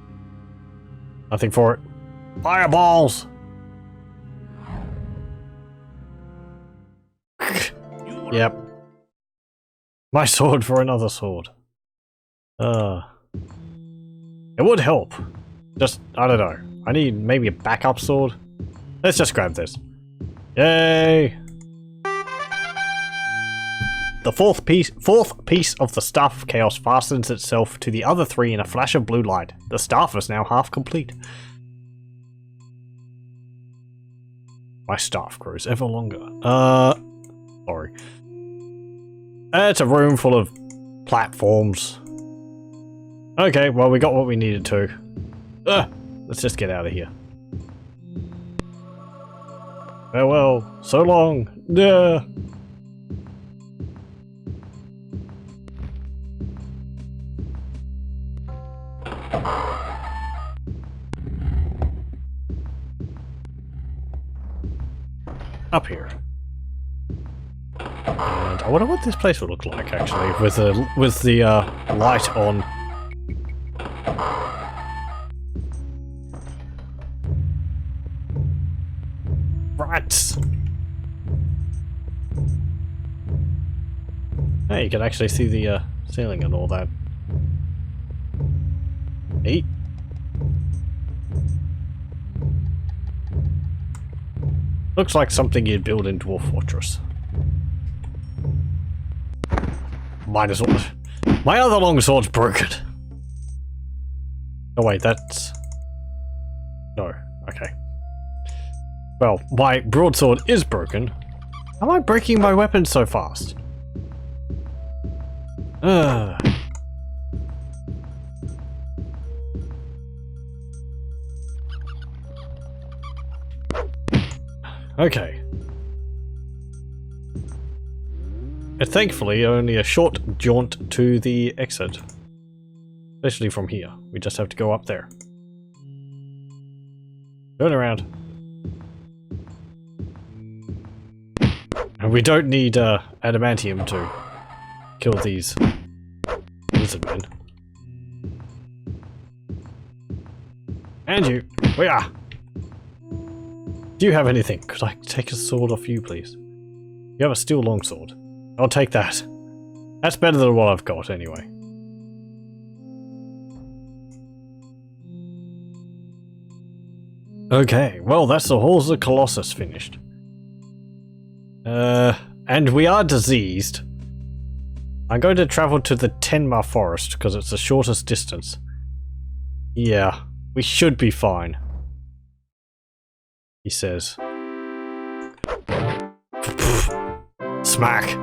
Nothing for it. Fireballs! Yep. My sword for another sword. It would help. Just, I don't know. I need maybe a backup sword. Let's just grab this. Yay! The fourth piece of the Staff of Chaos fastens itself to the other 3 in a flash of blue light. The staff is now half complete. My staff grows ever longer. Sorry. It's a room full of platforms. Okay, well we got what we needed to. Let's just get out of here. Farewell. So long. Up here. And I wonder what this place would look like actually, with the light on. Rats! Hey, you can actually see the ceiling and all that. Eat. Looks like something you'd build into a fortress. Might as well. My other longsword's broken. Oh wait, that's... No, okay. Well, my broadsword is broken. How am I breaking my weapon so fast? Okay. And thankfully, only a short jaunt to the exit. Especially from here. We just have to go up there. Turn around. And we don't need adamantium to kill these lizard men. And you. We are. Do you have anything? Could I take a sword off you, please? You have a steel longsword. I'll take that. That's better than what I've got, anyway. Okay, well, that's the Halls of Colossus finished. And we are diseased. I'm going to travel to the Tenma Forest, because it's the shortest distance. Yeah, we should be fine. He says. Smack!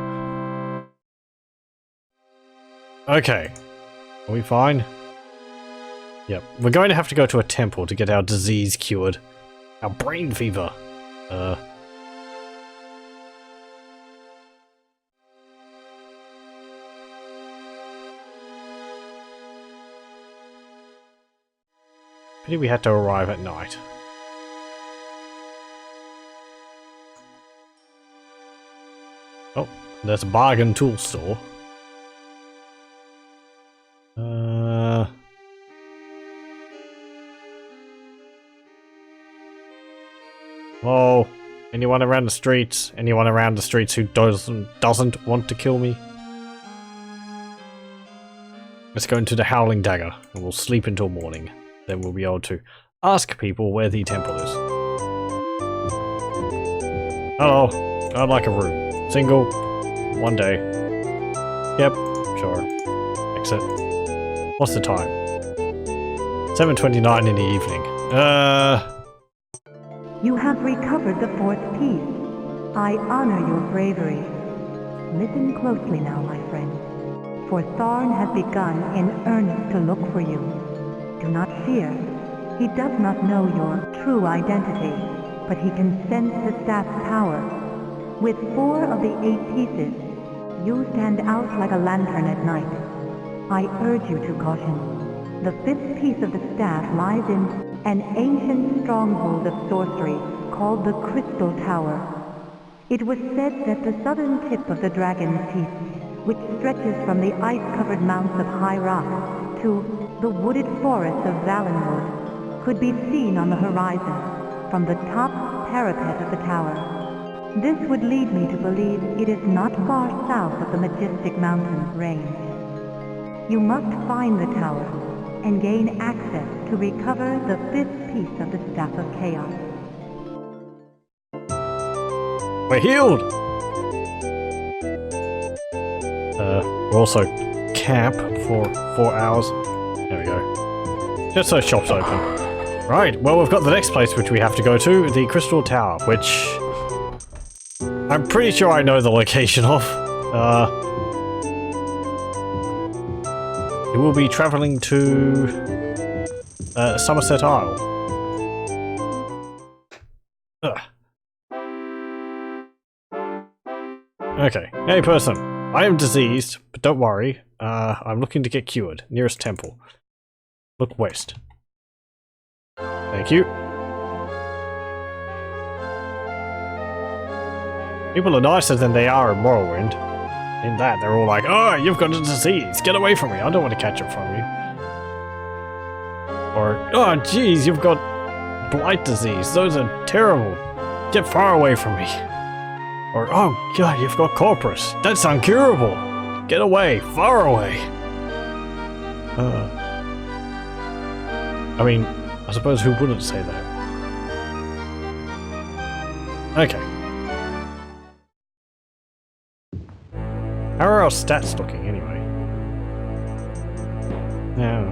Okay. Are we fine? Yep. We're going to have to go to a temple to get our disease cured. Our brain fever. Pity we had to arrive at night. Oh, there's a bargain tool store. Oh, anyone around the streets? Anyone around the streets who doesn't want to kill me? Let's go into the Howling Dagger, and we'll sleep until morning. Then we'll be able to ask people where the temple is. Hello, I'd like a room. Single, 1 day. Yep, sure. Exit. What's the time? 7:29 in the evening. You have recovered the fourth piece. I honor your bravery. Listen closely now, my friend. For Tharn has begun in earnest to look for you. Do not fear. He does not know your true identity, but he can sense the staff's power. With 4 of the 8 pieces, you stand out like a lantern at night. I urge you to caution. The 5th piece of the staff lies in an ancient stronghold of sorcery called the Crystal Tower. It was said that the southern tip of the Dragon's Teeth, which stretches from the ice-covered mounts of High Rock to the wooded forests of Valenwood, could be seen on the horizon from the top parapet of the tower. This would lead me to believe it is not far south of the majestic mountains range. You must find the tower and gain access to recover the 5th piece of the Staff of Chaos. We're healed! We're also camped for 4 hours. There we go. Just so shop's open. Right, well we've got the next place which we have to go to, the Crystal Tower, which I'm pretty sure I know the location of. We will be traveling to Somerset Isle. Ugh. Okay, hey person, I am diseased, but don't worry, I'm looking to get cured. Nearest temple. Look west. Thank you. People are nicer than they are in Morrowind. In that, they're all like, "Oh, you've got a disease. Get away from me. I don't want to catch it from you." Or, "Oh, geez, you've got blight disease. Those are terrible. Get far away from me." Or, "Oh, God, you've got corpus. That's uncurable. Get away. Far away." I mean, I suppose who wouldn't say that? Okay. How are our stats looking, anyway? No.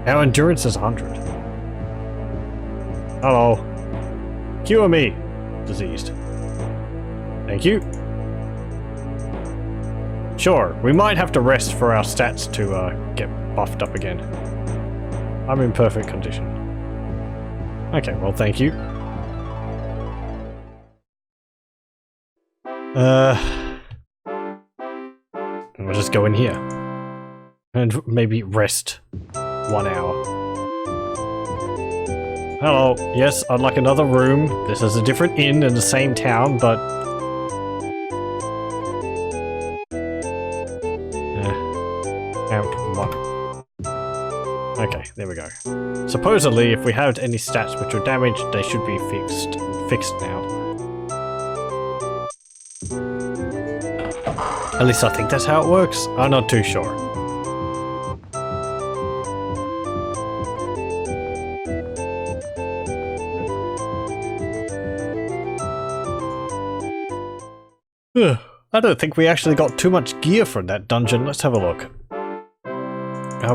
Our endurance is 100. Hello. Cure me. Diseased. Thank you. Sure, we might have to rest for our stats to get buffed up again. I'm in perfect condition. Okay, well, thank you. We'll just go in here. And maybe rest 1 hour. Hello, yes, I'd like another room. This is a different inn in the same town, but... Count 1. Okay, there we go. Supposedly, if we have any stats which are damaged, they should be fixed now. At least I think that's how it works. I'm not too sure. I don't think we actually got too much gear from that dungeon. Let's have a look.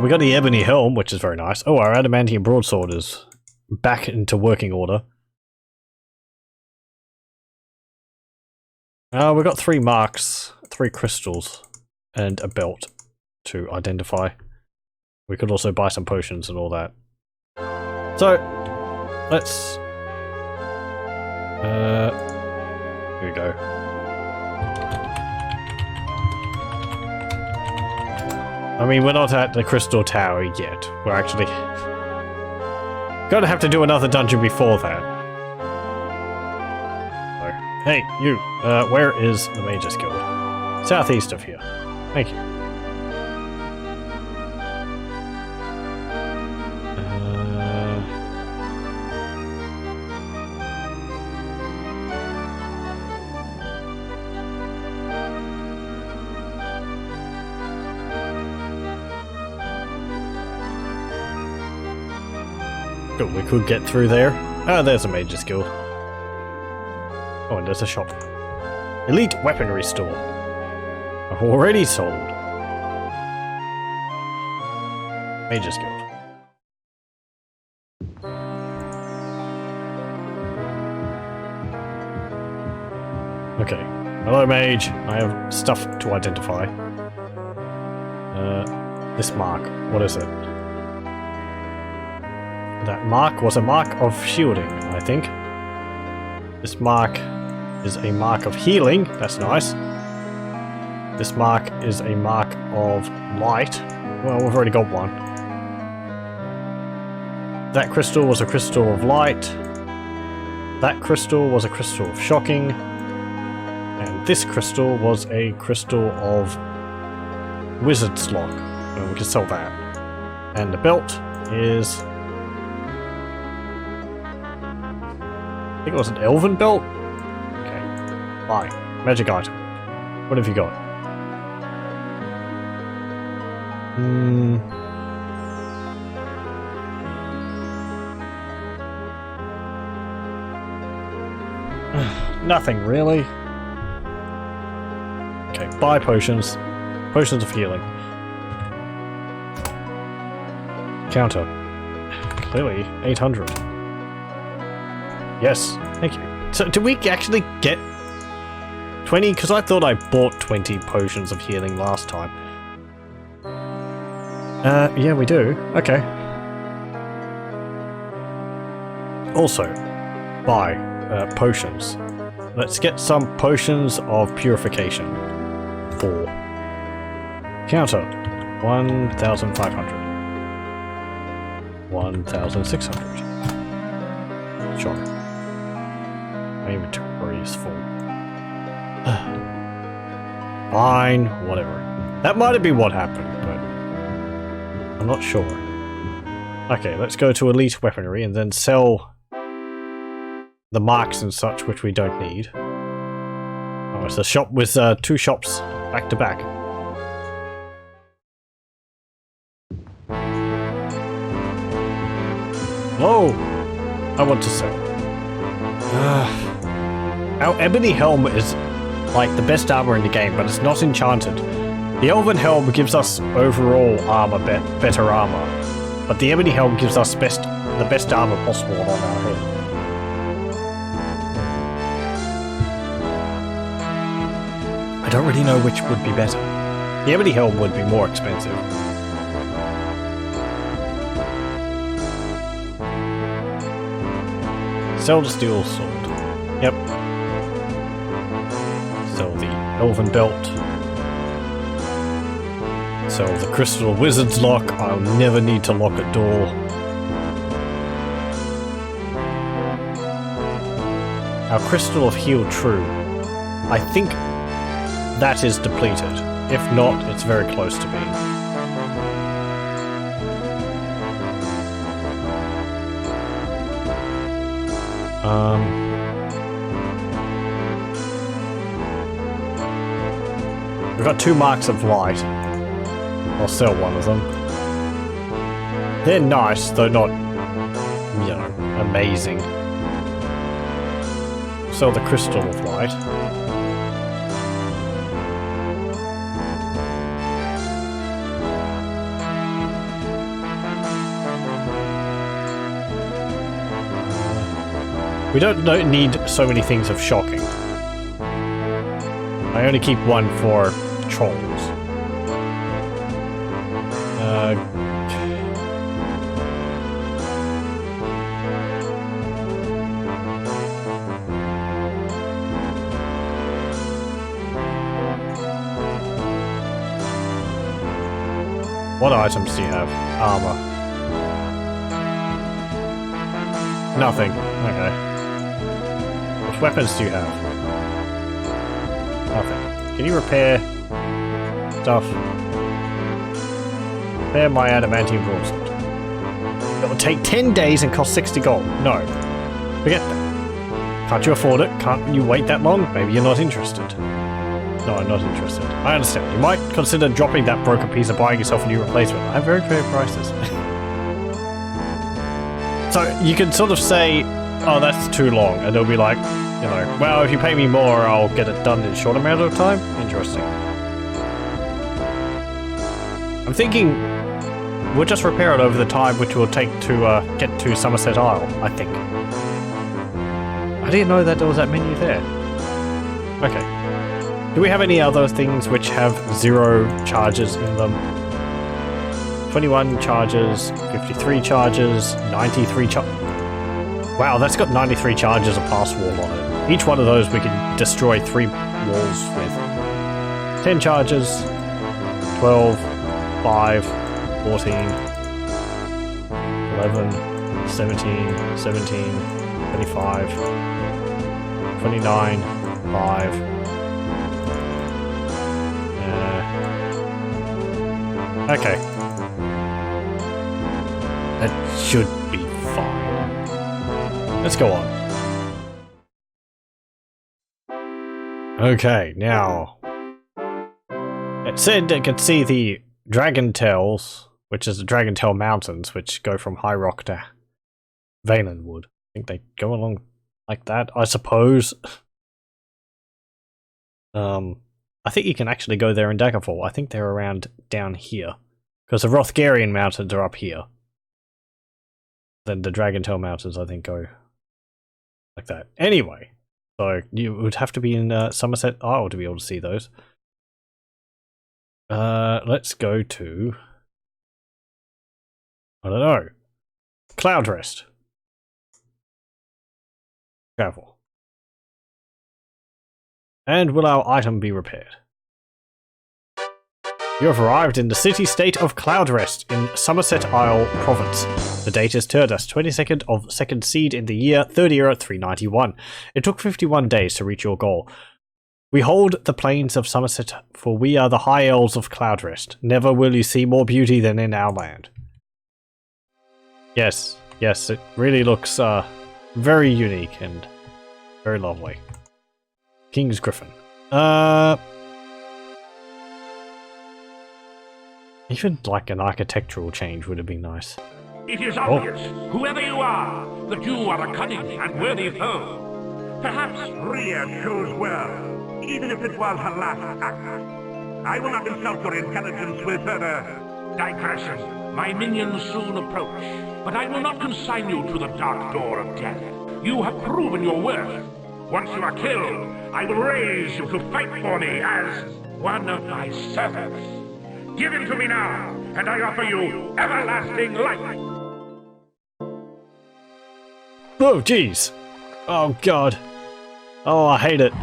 We got the Ebony Helm, which is very nice. Oh, our Adamantium Broadsword is back into working order. We got 3 marks, 3 crystals, and a belt to identify. We could also buy some potions and all that. So, let's... here we go. I mean, we're not at the Crystal Tower yet. We're actually... gonna have to do another dungeon before that. So, hey, you, where is the Mage's Guild? Southeast of here. Thank you. Good, we could get through there. Ah, there's a Mage's Guild. Oh, and there's a shop. Elite Weaponry Store. I've already sold. Mage's Guild. Okay. Hello, Mage. I have stuff to identify. This mark. What is it? That mark was a mark of shielding, I think. This mark is a mark of healing. That's nice. This mark is a mark of light. Well, we've already got one. That crystal was a crystal of light. That crystal was a crystal of shocking. And this crystal was a crystal of wizard's lock. Well, we can sell that. And the belt is... I think it was an elven belt? Okay. Buy. Magic item. What have you got? Nothing really. Okay, buy potions. Potions of healing. Counter. Clearly, 800. Yes, thank you. So, do we actually get 20? Because I thought I bought 20 potions of healing last time. Yeah, we do. Okay. Also, buy potions. Let's get some potions of purification. 4. Counter. 1,500. 1,600. Sure. My inventory is full. Fine, whatever. That might have been what happened, but I'm not sure. Okay, let's go to Elite Weaponry and then sell the marks and such which we don't need. Oh, it's a shop with 2 shops back to back. Whoa! I want to sell. Our Ebony Helm is like the best armor in the game, but it's not enchanted. The Elven Helm gives us overall armor, better armor, but the Ebony Helm gives us the best armor possible on our head. I don't really know which would be better. The Ebony Helm would be more expensive. Sell the Steel Sword. Yep. Sell the Elven Belt. Sell the Crystal Wizard's Lock. I'll never need to lock a door. Our Crystal of Heal True. I think that is depleted. If not, it's very close to being. We've got 2 marks of light. I'll sell one of them. They're nice, though not, you know, amazing. Sell the Crystal of Light. We don't need so many things of shocking. I only keep one for trolls. What items do you have? Armor. Nothing. Okay. What weapons do you have? Nothing. Can you repair stuff? Repair my adamantium broadsword. It will take 10 days and cost 60 gold. No. Forget that. Can't you afford it? Can't you wait that long? Maybe you're not interested. No, I'm not interested. I understand. You might consider dropping that broken piece and buying yourself a new replacement. I have very fair prices. So you can sort of say, oh, that's too long, and they'll be like, you know, well, if you pay me more, I'll get it done in a short amount of time. Interesting. I'm thinking we'll just repair it over the time which will take to get to Somerset Isle, I think. I didn't know that there was that menu there. Okay. Do we have any other things which have 0 charges in them? 21 charges, 53 charges, 93 Wow, that's got 93 charges of pass wall on it. Each one of those we can destroy 3 walls with. 10 charges, 12, 5, 14, 11, 17, 17, 25, 29, 5. Okay. That should be fine. Let's go on. Okay, now. It said it could see the Dragon Tails, which is the Dragon Tail Mountains, which go from High Rock to Valenwood. I think they go along like that, I suppose. I think you can actually go there in Daggerfall. I think they're around down here. Because the Rothgarian Mountains are up here. Then the Dragon Tail Mountains, I think, go like that. Anyway, so you would have to be in Somerset Isle to be able to see those. Let's go to... I don't know. Cloud Rest. Travel. And will our item be repaired? You have arrived in the city-state of Cloudrest in Somerset Isle Province. The date is Turdus, 22nd of 2nd Seed in the year 30 era 391. It took 51 days to reach your goal. We hold the plains of Somerset, for we are the High Elves of Cloudrest. Never will you see more beauty than in our land. Yes, yes, it really looks very unique and very lovely. King's Griffin. Even like an architectural change would have been nice. It is obvious, whoever you are, that you are a cunning and worthy foe. Perhaps Rhea chose well, even if it was her last act. I will not insult your intelligence with further digression. My minions soon approach, but I will not consign you to the dark door of death. You have proven your worth. Once you are killed, I will raise you to fight for me as one of my servants. Give him to me now, and I offer you everlasting life. Oh, jeez. Oh, God. Oh, I hate it.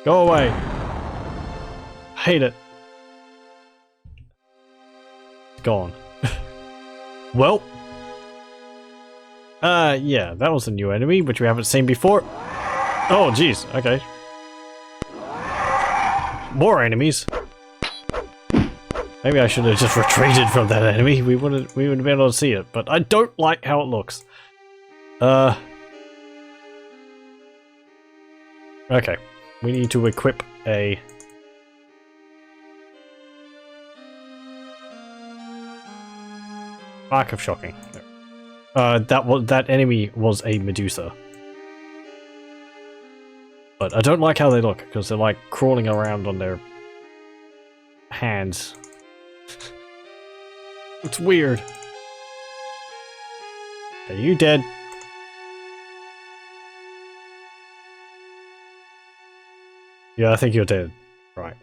Go away. Hate it. It's gone. Well. Yeah, that was a new enemy, which we haven't seen before. Oh, jeez. Okay. More enemies. Maybe I should have just retreated from that enemy. We wouldn't be able to see it, but I don't like how it looks. Okay. We need to equip a... Mark of Shocking. That enemy was a Medusa. But I don't like how they look, because they're like crawling around on their hands. It's weird. Are you dead? Yeah, I think you're dead. Right.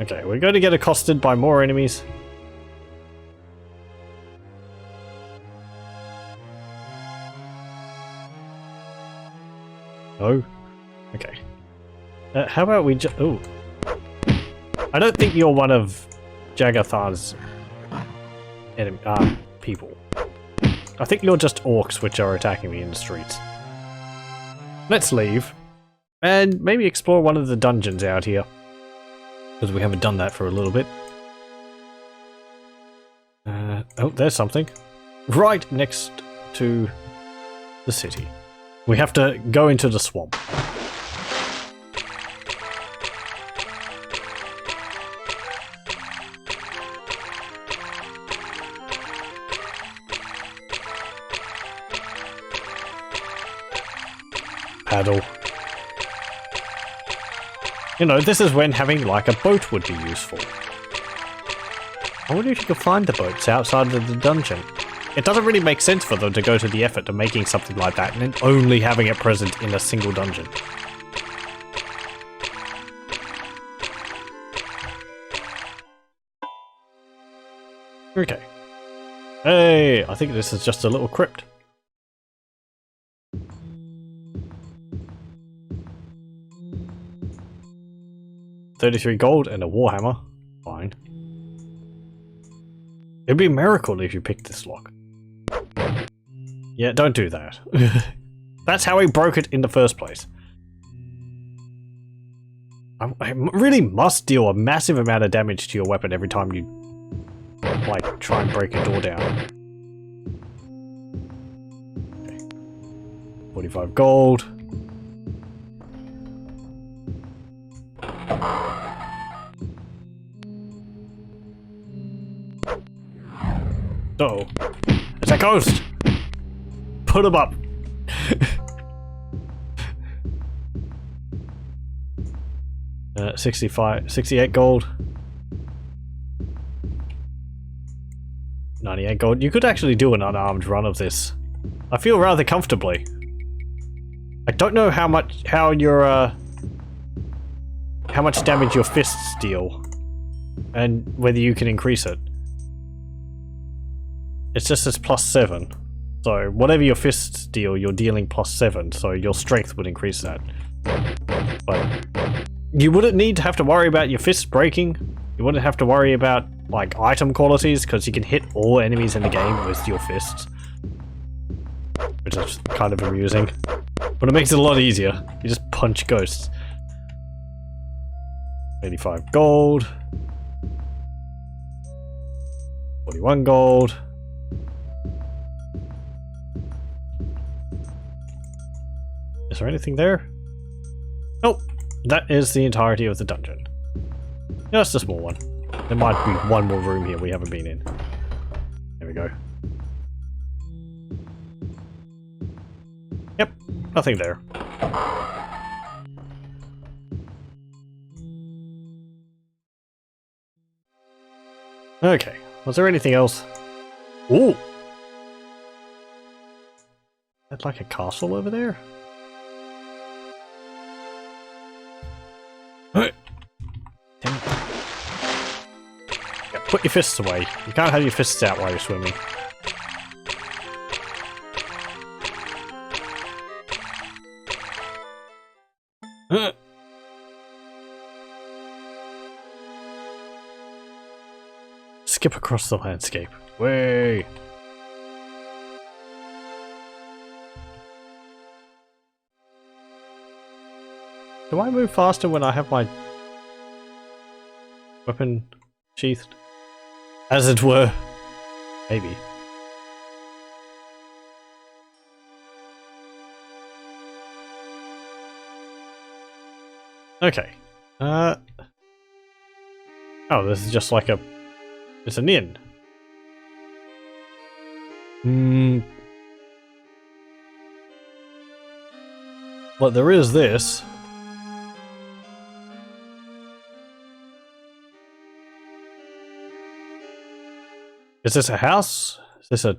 Okay, we're going to get accosted by more enemies. Oh. Okay. How about we just... Ooh. I don't think you're one of Jager Tharn's people. I think you're just orcs which are attacking me in the streets. Let's leave. And maybe explore one of the dungeons out here. Because we haven't done that for a little bit. Oh, there's something. Right next to the city. We have to go into the swamp. paddle. You know, this is when having like a boat would be useful. I wonder if you could find the boats outside of the dungeon. It doesn't really make sense for them to go to the effort of making something like that and then only having it present in a single dungeon. Okay. Hey, I think this is just a little crypt. $33 gold and a warhammer. Fine. It'd be a miracle if you picked this lock. Yeah, don't do that. That's how he broke it in the first place. I really must deal a massive amount of damage to your weapon every time you, like, try and break a door down. Okay. 45 gold. Uh-oh. It's a ghost! Put him up! 68 gold. 98 gold. You could actually do an unarmed run of this. I feel rather comfortably. I don't know how much damage your fists deal, and whether you can increase it. It's just as +7. So whatever your fists deal, you're dealing +7, so your strength would increase that. But you wouldn't need to have to worry about your fists breaking. You wouldn't have to worry about, like, item qualities, because you can hit all enemies in the game with your fists. Which is kind of amusing. But it makes it a lot easier. You just punch ghosts. 85 gold. 41 gold. Is there anything there? Nope. That is the entirety of the dungeon. Just a small one. There might be one more room here we haven't been in. There we go. Yep. Nothing there. Okay. Was there anything else? Ooh! Is that like a castle over there? Damn it. Yeah, put your fists away. You can't have your fists out while you're swimming. Skip across the landscape. Way. Do I move faster when I have my weapon sheathed? As it were. Maybe. Okay. Oh, this is just like a... It's an inn. But there is this. Is this a house? Is this a...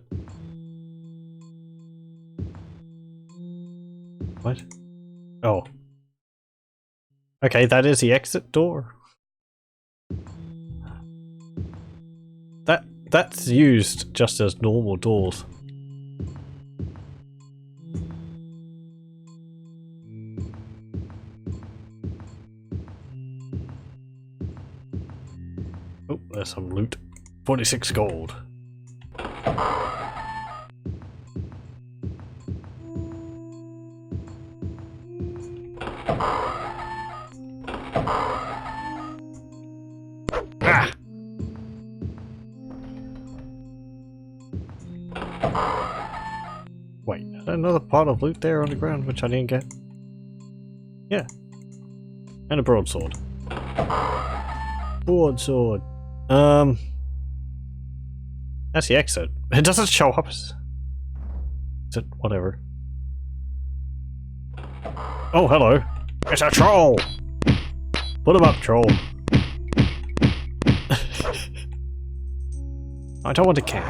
What? Oh. Okay, that is the exit door. That's used just as normal doors. Oh, there's some loot. 46 gold. Ah! Wait, is there another pot of loot there on the ground which I didn't get? Yeah. And a broadsword. Broadsword. That's the exit. It doesn't show up as... Is it? Whatever. Oh, hello. It's a troll! Put him up, troll. I don't want to camp.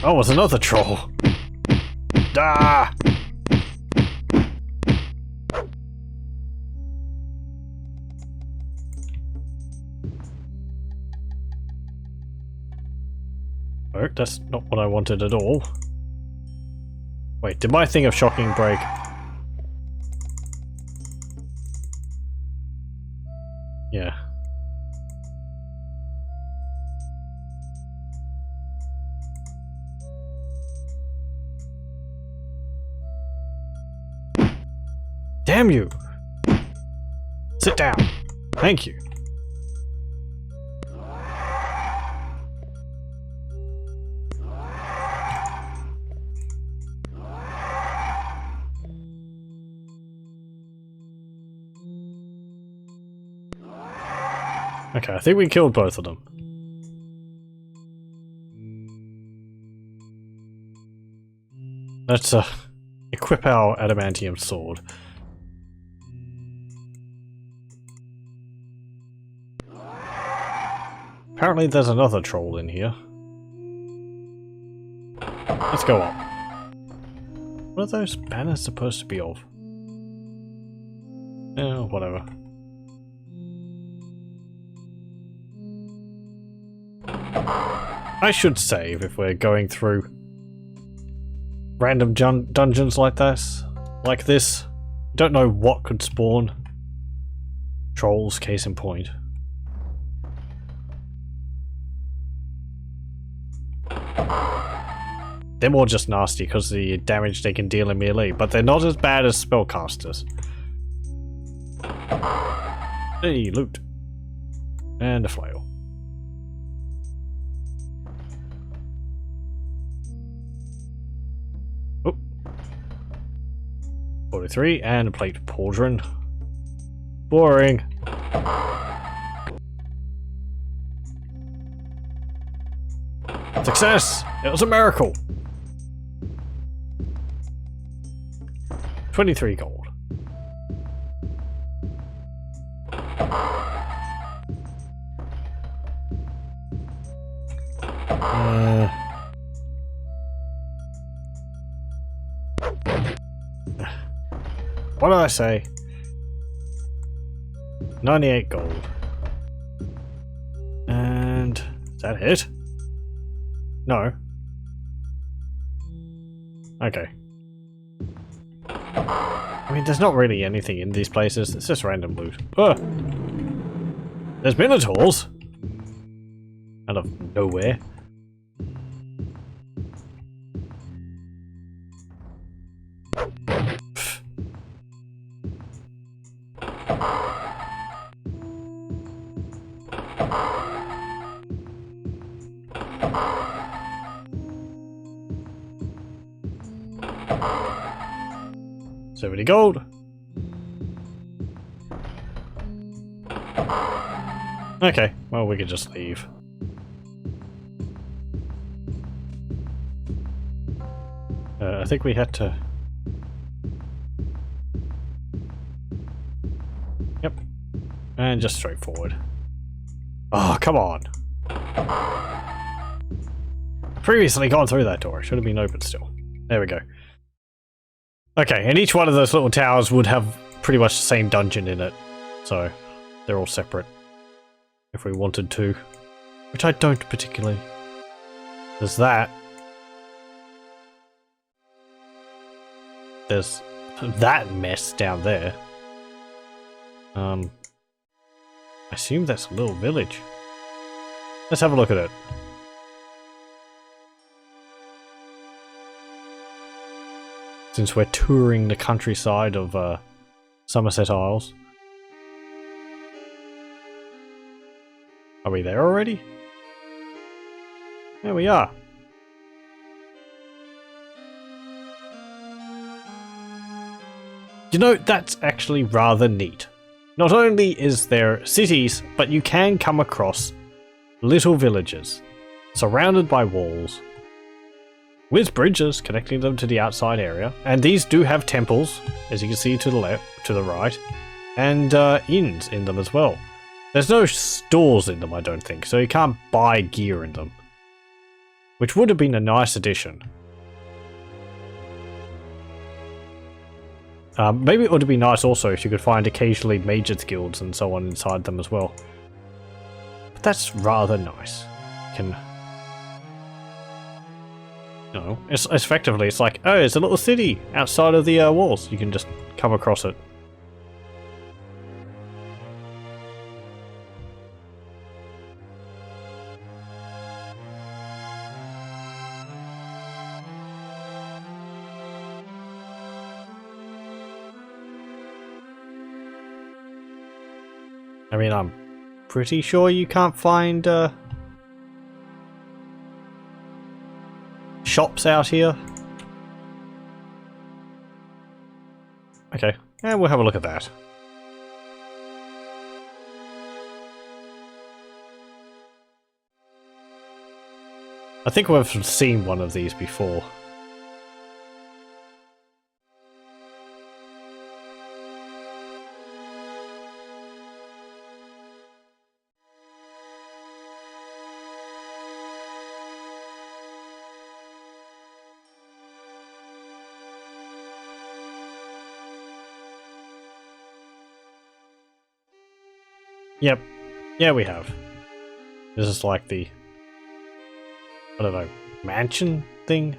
Oh, it's another troll. Ah! Oh, that's not what I wanted at all. Wait, did my thing of shocking break? Yeah. Damn you! Sit down. Thank you. Okay, I think we killed both of them. Let's equip our adamantium sword. Apparently there's another troll in here. Let's go up. What are those banners supposed to be of? Oh, whatever. I should save if we're going through random dungeons like this. Don't know what could spawn. Trolls, case in point. They're more just nasty because of the damage they can deal in melee, but they're not as bad as spellcasters. Hey, loot. And a flail. Oh. 43 and a plate pauldron. Boring. Success! It was a miracle! 23 gold. What did I say? 98 gold. And is that it? No. Okay. I mean, there's not really anything in these places. It's just random loot. There's minotaurs! Out of nowhere. $70 gold. Okay, well we could just leave. I think we had to... Yep. And just straight forward. Oh, come on! Previously gone through that door. Should have been open still. There we go. Okay, and each one of those little towers would have pretty much the same dungeon in it. So, they're all separate. If we wanted to. Which I don't particularly. There's that. There's that mess down there. I assume that's a little village. Let's have a look at it. Since we're touring the countryside of Somerset Isles. Are we there already? There we are. You know, that's actually rather neat. Not only is there cities, but you can come across little villages surrounded by walls with bridges connecting them to the outside area. And these do have temples, as you can see to the left, to the right, and inns in them as well. There's no stores in them, I don't think, so you can't buy gear in them, which would have been a nice addition. Maybe it would have been nice also if you could find occasionally mages guilds and so on inside them as well. But that's rather nice. Can... No, it's effectively, it's like, oh, it's a little city outside of the walls. You can just come across it. I mean, I'm pretty sure you can't find shops out here. Okay, and we'll have a look at that. I think we've seen one of these before. Yep. Yeah, we have. This is like the, I don't know, mansion thing?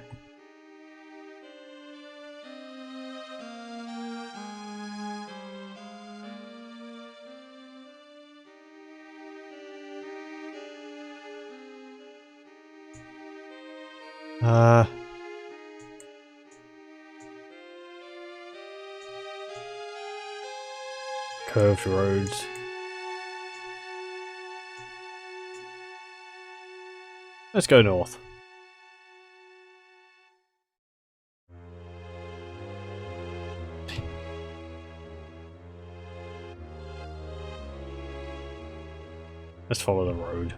Curved roads. Let's go north. Let's follow the road.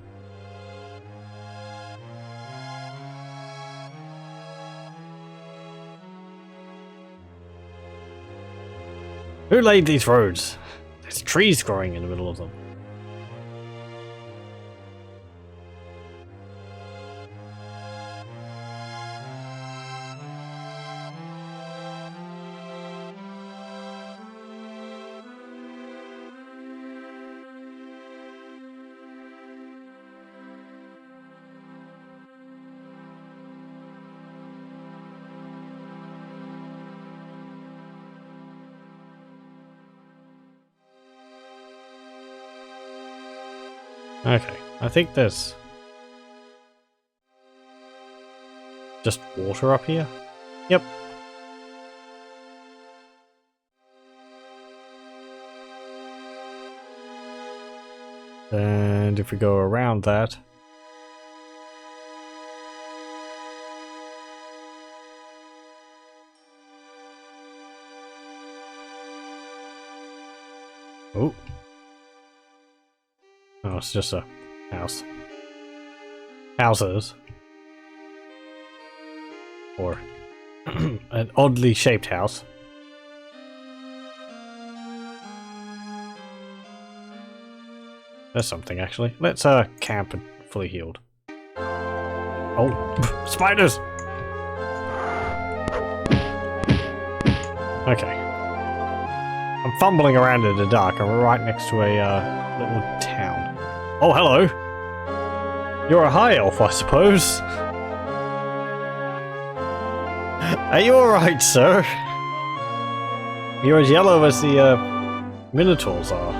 Who laid these roads? There's trees growing in the middle of them. Okay, I think there's just water up here. Yep. And if we go around that, oh. Oh, it's just a house. Houses. Or an oddly shaped house. There's something actually. Let's camp and fully healed. Oh, spiders! Okay. I'm fumbling around in the dark. I'm right next to a little town. Oh, hello! You're a high elf, I suppose. Are you alright, sir? You're as yellow as the minotaurs are.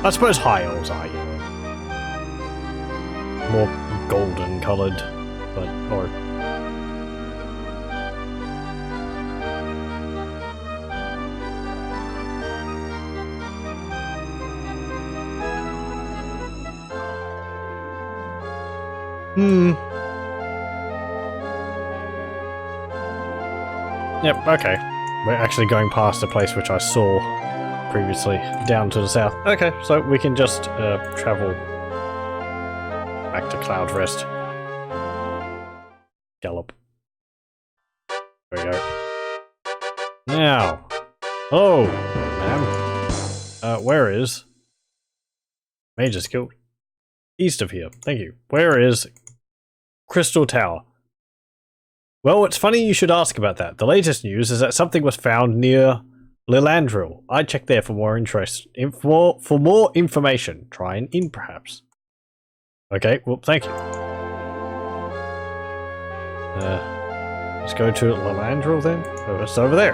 I suppose high elves are yellow. More golden coloured, but, or... Yep, okay. We're actually going past a place which I saw previously, down to the south. Okay, so we can just travel back to Cloud Rest. Gallop. There we go. Now. Oh, ma'am. Where is Mage's Guild? East of here. Thank you. Where is Crystal Tower? Well, it's funny you should ask about that. The latest news is that something was found near Lilandril. I'd check there for more interest. For more information. Try an inn, perhaps. Okay, well, thank you. Let's go to Lilandril then. Oh, it's over there.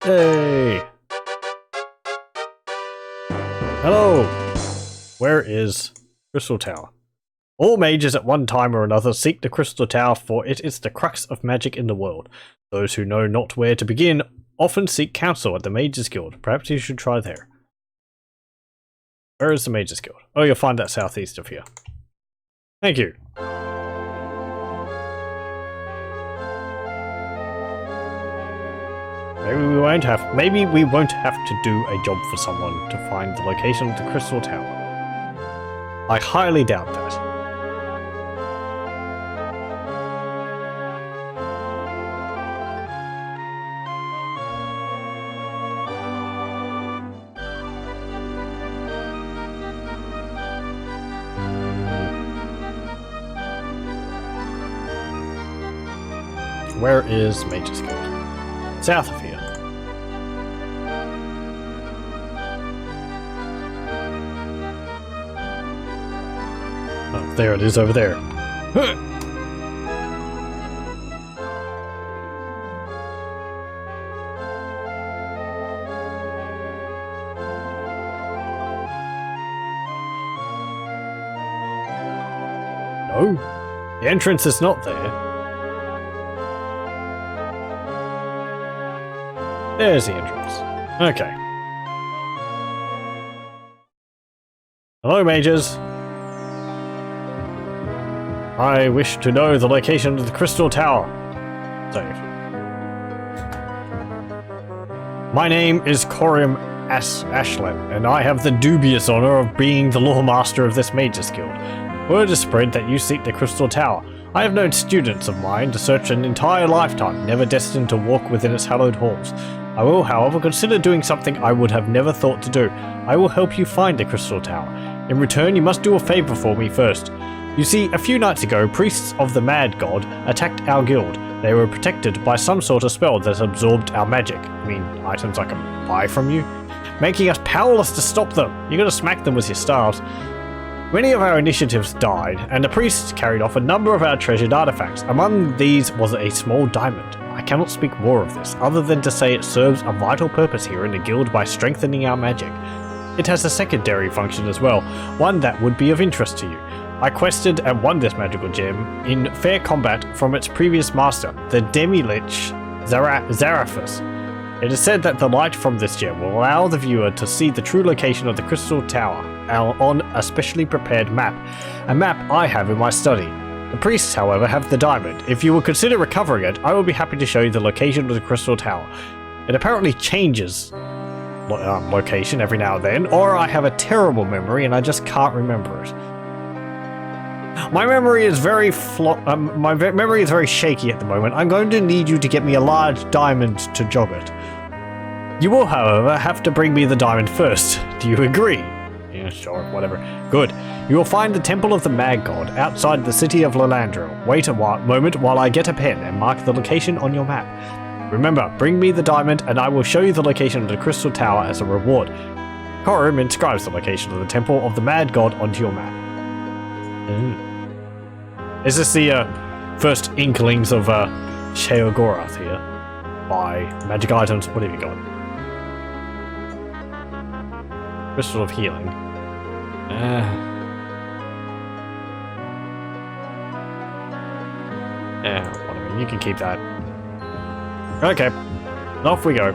Hey! Hello! Where is Crystal Tower? All mages at one time or another seek the Crystal Tower, for it is the crux of magic in the world. Those who know not where to begin often seek counsel at the Mages Guild. Perhaps you should try there. Where is the Mages Guild? Oh, you'll find that southeast of here. Thank you. Maybe we won't have to do a job for someone to find the location of the Crystal Tower. I highly doubt that. Where is Mage's Guild? South of here. Oh, there it is over there. No, the entrance is not there. There's the entrance. Okay. Hello, mages. I wish to know the location of the Crystal Tower. Save. My name is Corim Ashland, and I have the dubious honor of being the lore master of this Mages Guild. Word is spread that you seek the Crystal Tower. I have known students of mine to search an entire lifetime, never destined to walk within its hallowed halls. I will, however, consider doing something I would have never thought to do. I will help you find the Crystal Tower. In return, you must do a favor for me first. You see, a few nights ago, priests of the Mad God attacked our guild. They were protected by some sort of spell that absorbed our magic. I mean, items I can buy from you? Making us powerless to stop them. You gotta smack them with your staves. Many of our initiatives died, and the priests carried off a number of our treasured artifacts. Among these was a small diamond. I cannot speak more of this, other than to say it serves a vital purpose here in the guild by strengthening our magic. It has a secondary function as well, one that would be of interest to you. I quested and won this magical gem in fair combat from its previous master, the Demi-Lich Zarathus. It is said that the light from this gem will allow the viewer to see the true location of the Crystal Tower on a specially prepared map, a map I have in my study. The priests, however, have the diamond. If you will consider recovering it, I will be happy to show you the location of the Crystal Tower. It apparently changes location every now and then, or I have a terrible memory and I just can't remember it. My memory is very shaky at the moment. I'm going to need you to get me a large diamond to jog it. You will, however, have to bring me the diamond first. Do you agree? Yeah, sure, whatever. Good. You will find the Temple of the Mad God outside the city of Lilandril. Wait a moment while I get a pen and mark the location on your map. Remember, bring me the diamond and I will show you the location of the Crystal Tower as a reward. Corim inscribes the location of the Temple of the Mad God onto your map. Is this the first inklings of Sheogorath here? Buy magic items, what have you got? Crystal of Healing. Whatever, you can keep that. Okay, off we go.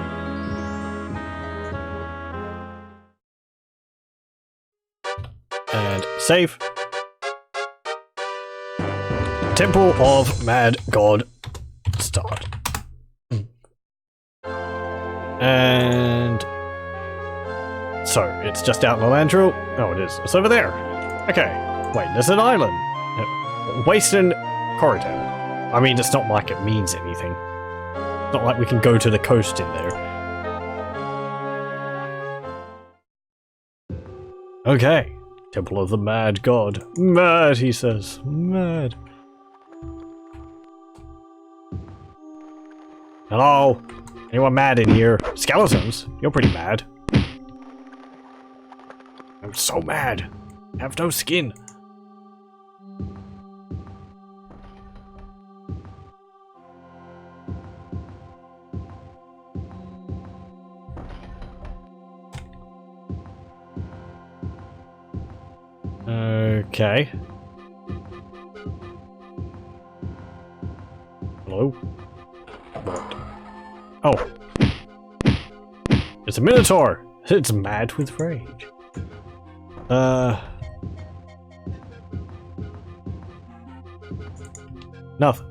And save. Temple of Mad God. Start. And It's just out in the landfill. Oh, it is. It's over there. Okay. Wait, there's an island. Wasted corridor. I mean, it's not like it means anything. It's not like we can go to the coast in there. Okay. Temple of the Mad God. Mad, he says. Mad. Hello? Anyone mad in here? Skeletons? You're pretty mad. I'm so mad. I have no skin. Okay. Hello? What? Oh. It's a Minotaur! It's mad with rage. Nothing.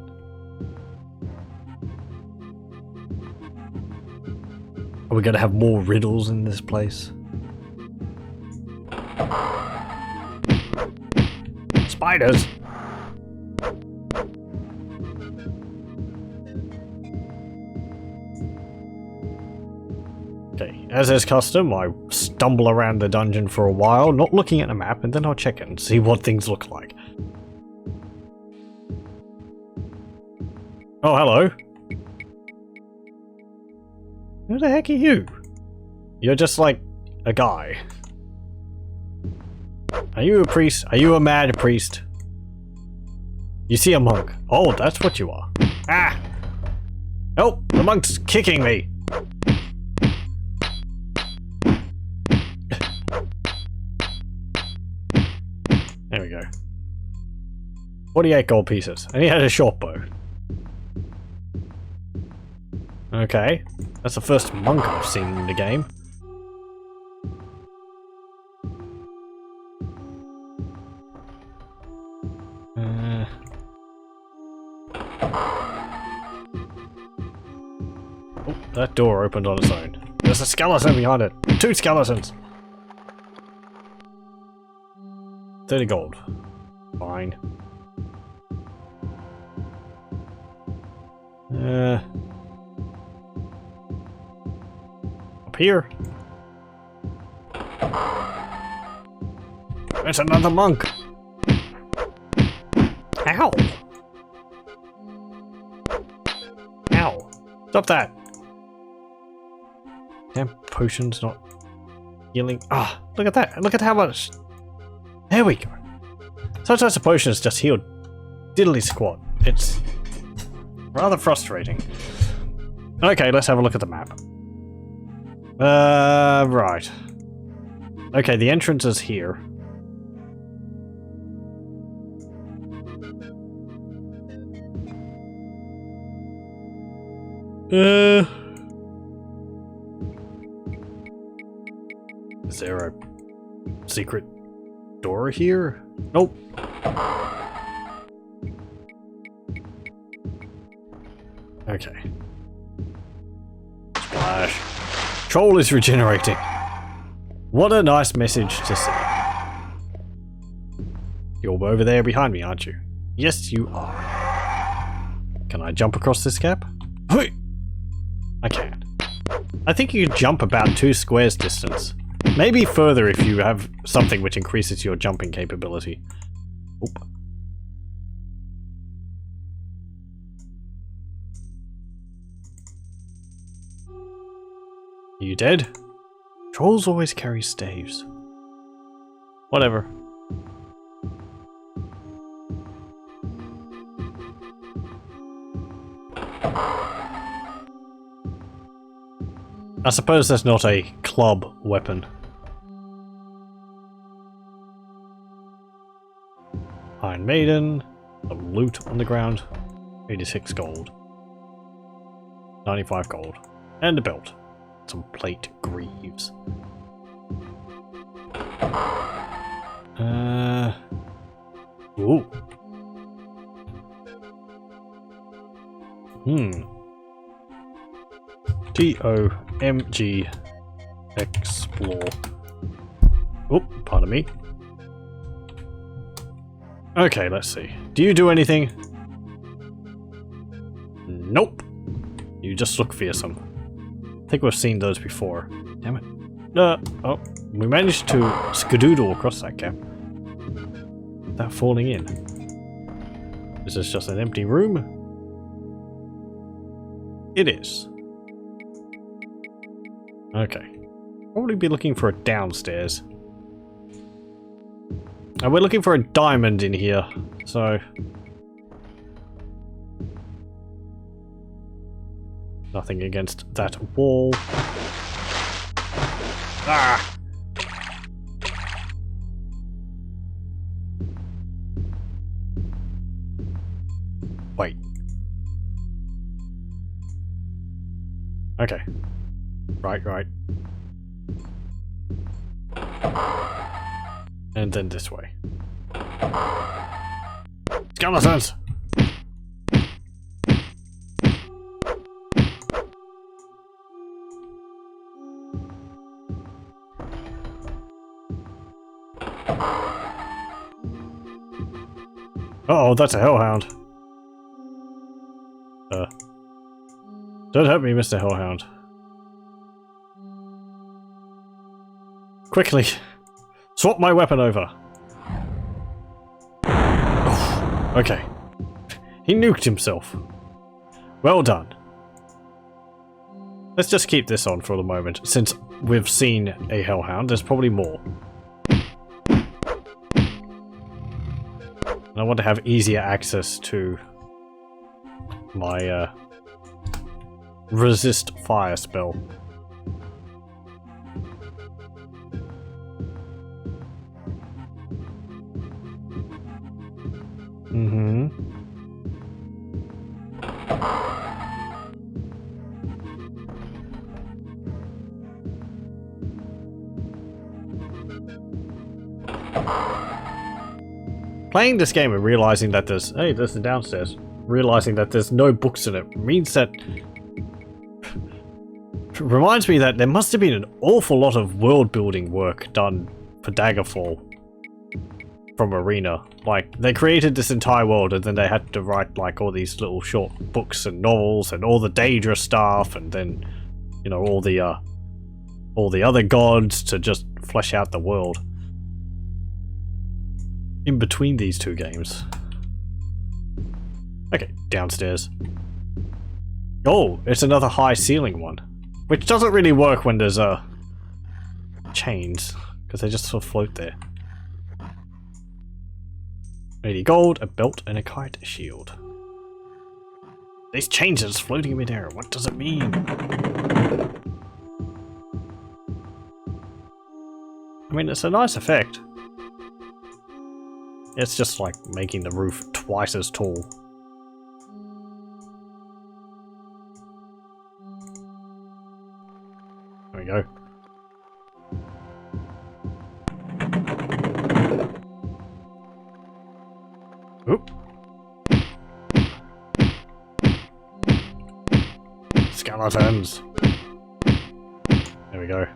Are we gonna have more riddles in this place? Spiders! Okay, as is custom, I stumble around the dungeon for a while, not looking at the map, and then I'll check it and see what things look like. Oh, hello. Who the heck are you? You're just like a guy. Are you a priest? Are you a mad priest? You see a monk. Oh, that's what you are. Ah! Oh, the monk's kicking me. There we go. 48 gold pieces. And he had a short bow. Okay. That's the first monk I've seen in the game. Oh, that door opened on its own. There's a skeleton behind it. 2 skeletons. 30 gold. Fine. Up here. There's another monk. Ow! Ow! Stop that! Damn potions not healing. Ah, look at that! Look at how much. There we go. Sometimes the potions just healed diddly squat. It's rather frustrating. Okay, let's have a look at the map. Right. Okay, the entrance is here. Is there a secret door here? Nope. Okay. Splash. Troll is regenerating. What a nice message to see. You're over there behind me, aren't you? Yes, you are. Can I jump across this gap? Hey! I can. I think you can jump about 2 squares distance. Maybe further if you have something which increases your jumping capability. Oop. Are you dead? Trolls always carry staves. Whatever. I suppose that's not a club weapon. Iron Maiden, some loot on the ground, 86 gold, 95 gold, and a belt, some plate greaves. Ooh. TOMG explore. Oh, pardon me. Okay, let's see. Do you do anything? Nope. You just look fearsome. I think we've seen those before. Damn it. Oh, we managed to skadoodle across that gap without falling in. Is this just an empty room? It is. Okay. Probably be looking for a downstairs. And we're looking for a diamond in here, so... Nothing against that wall. Ah! Wait. Okay. Right. And then this way. Skeletons! Uh-oh, that's a hellhound. Don't hurt me, Mr. Hellhound. Quickly! Swap my weapon over! Oh, okay. He nuked himself. Well done. Let's just keep this on for the moment, since we've seen a hellhound. There's probably more. And I want to have easier access to my resist fire spell. Playing this game and realizing that there's the downstairs. Realizing that there's no books in it means that reminds me that there must have been an awful lot of world building work done for Daggerfall from Arena. Like, they created this entire world and then they had to write like all these little short books and novels and all the Daedra stuff, and then, you know, all the other gods to just flesh out the world in between these two games. Okay, downstairs. Oh, it's another high ceiling one, which doesn't really work when there's chains, because they just sort of float there. 80 gold, a belt, and a kite shield. These chains are just floating in midair. What does it mean? I mean, it's a nice effect. It's just like making the roof twice as tall. There we go. Oop. Skeletons. There we go.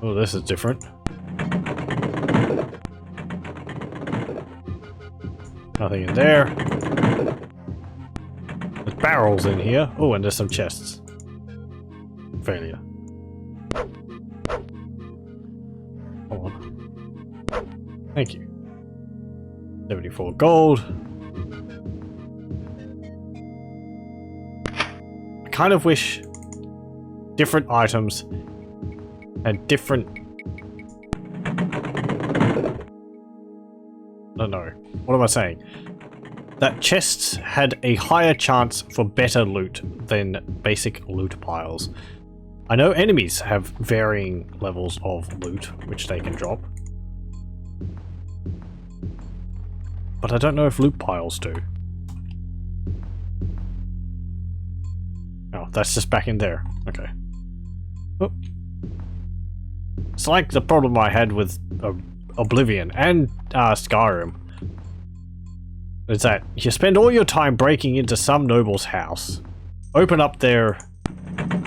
Oh, this is different. Nothing in there. There's barrels in here. Oh, and there's some chests. Failure. Hold on. Thank you. 74 gold. I kind of wish different items had different... No. What am I saying? That chests had a higher chance for better loot than basic loot piles. I know enemies have varying levels of loot which they can drop, but I don't know if loot piles do. Oh, that's just back in there. Okay. Oh. It's like the problem I had with Oblivion and Skyrim. It's that you spend all your time breaking into some noble's house, open up their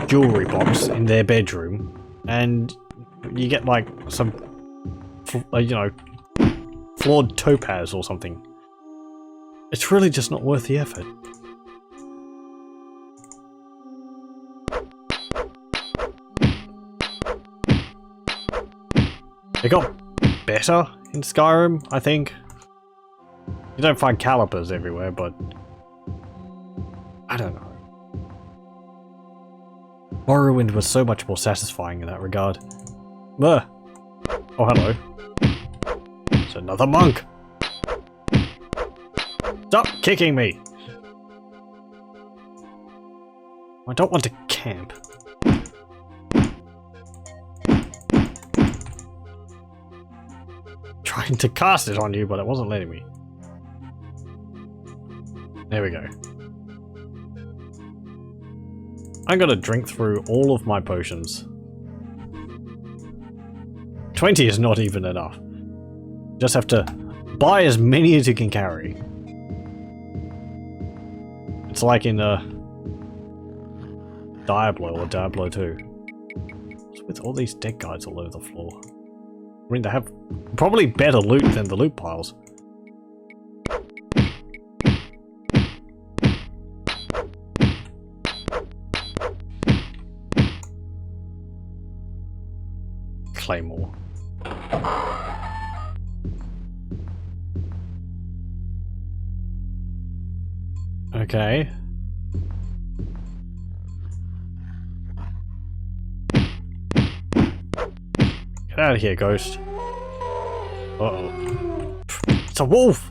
jewelry box in their bedroom, and you get like some, you know, flawed topaz or something. It's really just not worth the effort. It got better in Skyrim, I think. You don't find calipers everywhere, but I don't know. Morrowind was so much more satisfying in that regard. Oh, hello. It's another monk! Stop kicking me! I don't want to camp. Trying to cast it on you, but it wasn't letting me. There we go. I'm gonna drink through all of my potions. 20 is not even enough. Just have to buy as many as you can carry. It's like in Diablo or Diablo 2. What's with all these dead guys all over the floor? I mean, they have probably better loot than the loot piles. Claymore. Okay. Get out of here, ghost. Uh-oh. It's a wolf!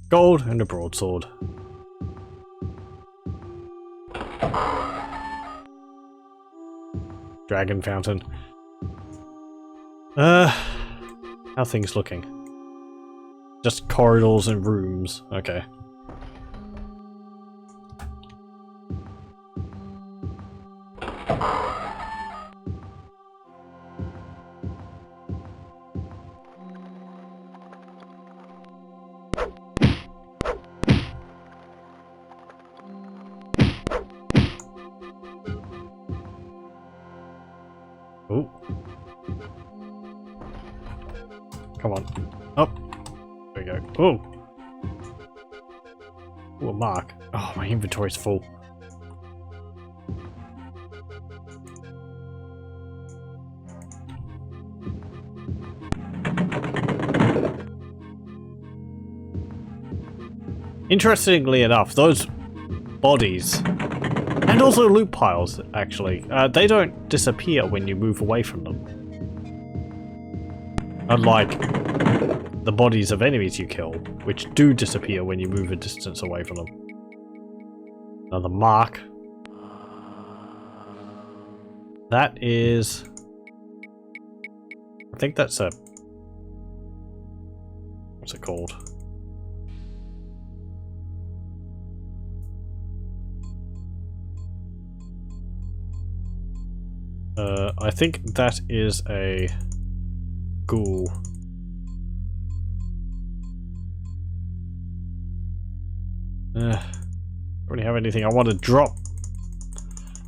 Gold and a broadsword. Dragon fountain. How things looking? Just corridors and rooms. Okay. Ooh. Come on. Up. There we go. Ooh. Ooh, a mark. Oh, my inventory's full. Interestingly enough, those bodies, and also loot piles, actually, they don't disappear when you move away from them. Unlike the bodies of enemies you kill, which do disappear when you move a distance away from them. Another mark. That is... I think that's a... what's it called? I think that is a ghoul. Don't have anything I want to drop.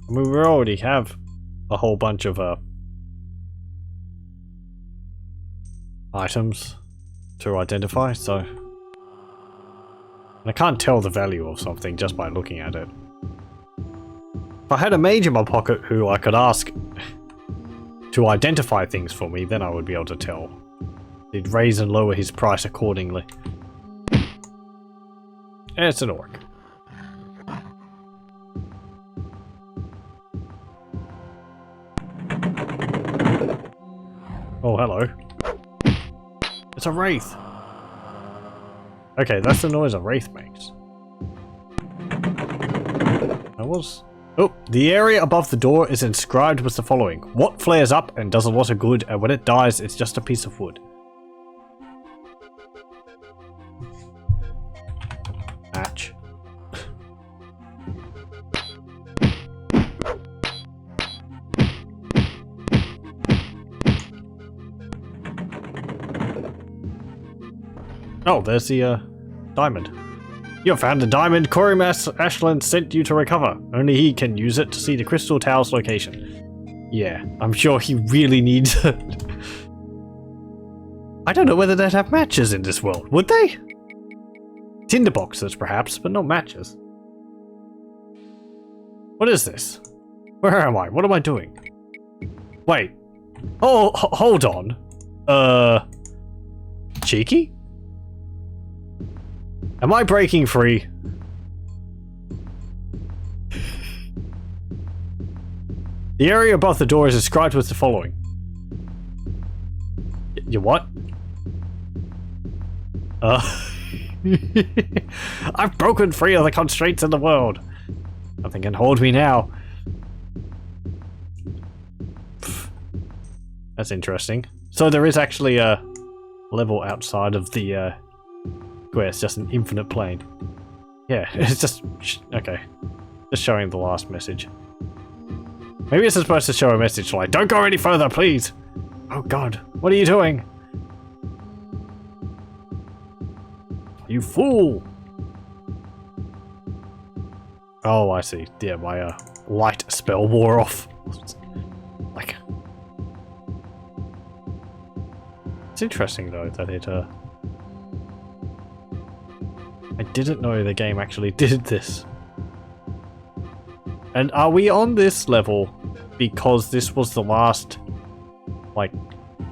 I mean, we already have a whole bunch of items to identify, so... And I can't tell the value of something just by looking at it. If I had a mage in my pocket who I could ask to identify things for me, then I would be able to tell. He'd raise and lower his price accordingly. It's an orc. Oh, hello. It's a wraith. Okay, that's the noise a wraith makes. That was... Oh, the area above the door is inscribed with the following. What flares up and does a lot of good, and when it dies, it's just a piece of wood. Match. Oh, there's the diamond. You have found the diamond Corey Ashland sent you to recover. Only he can use it to see the Crystal Tower's location. Yeah, I'm sure he really needs it. I don't know whether they'd have matches in this world, would they? Tinderboxes, perhaps, but not matches. What is this? Where am I? What am I doing? Wait. Oh, hold on. Cheeky? Am I breaking free? The area above the door is described with the following. You what? I've broken free of the constraints in the world. Nothing can hold me now. That's interesting. So there is actually a level outside of the square. It's just an infinite plane. Yeah, it's just... okay. Just showing the last message. Maybe it's supposed to show a message like, don't go any further, please! Oh god, what are you doing? You fool! Oh, I see. Yeah, my light spell wore off. Like... It's interesting though that it I didn't know the game actually did this. And are we on this level because this was the last, like,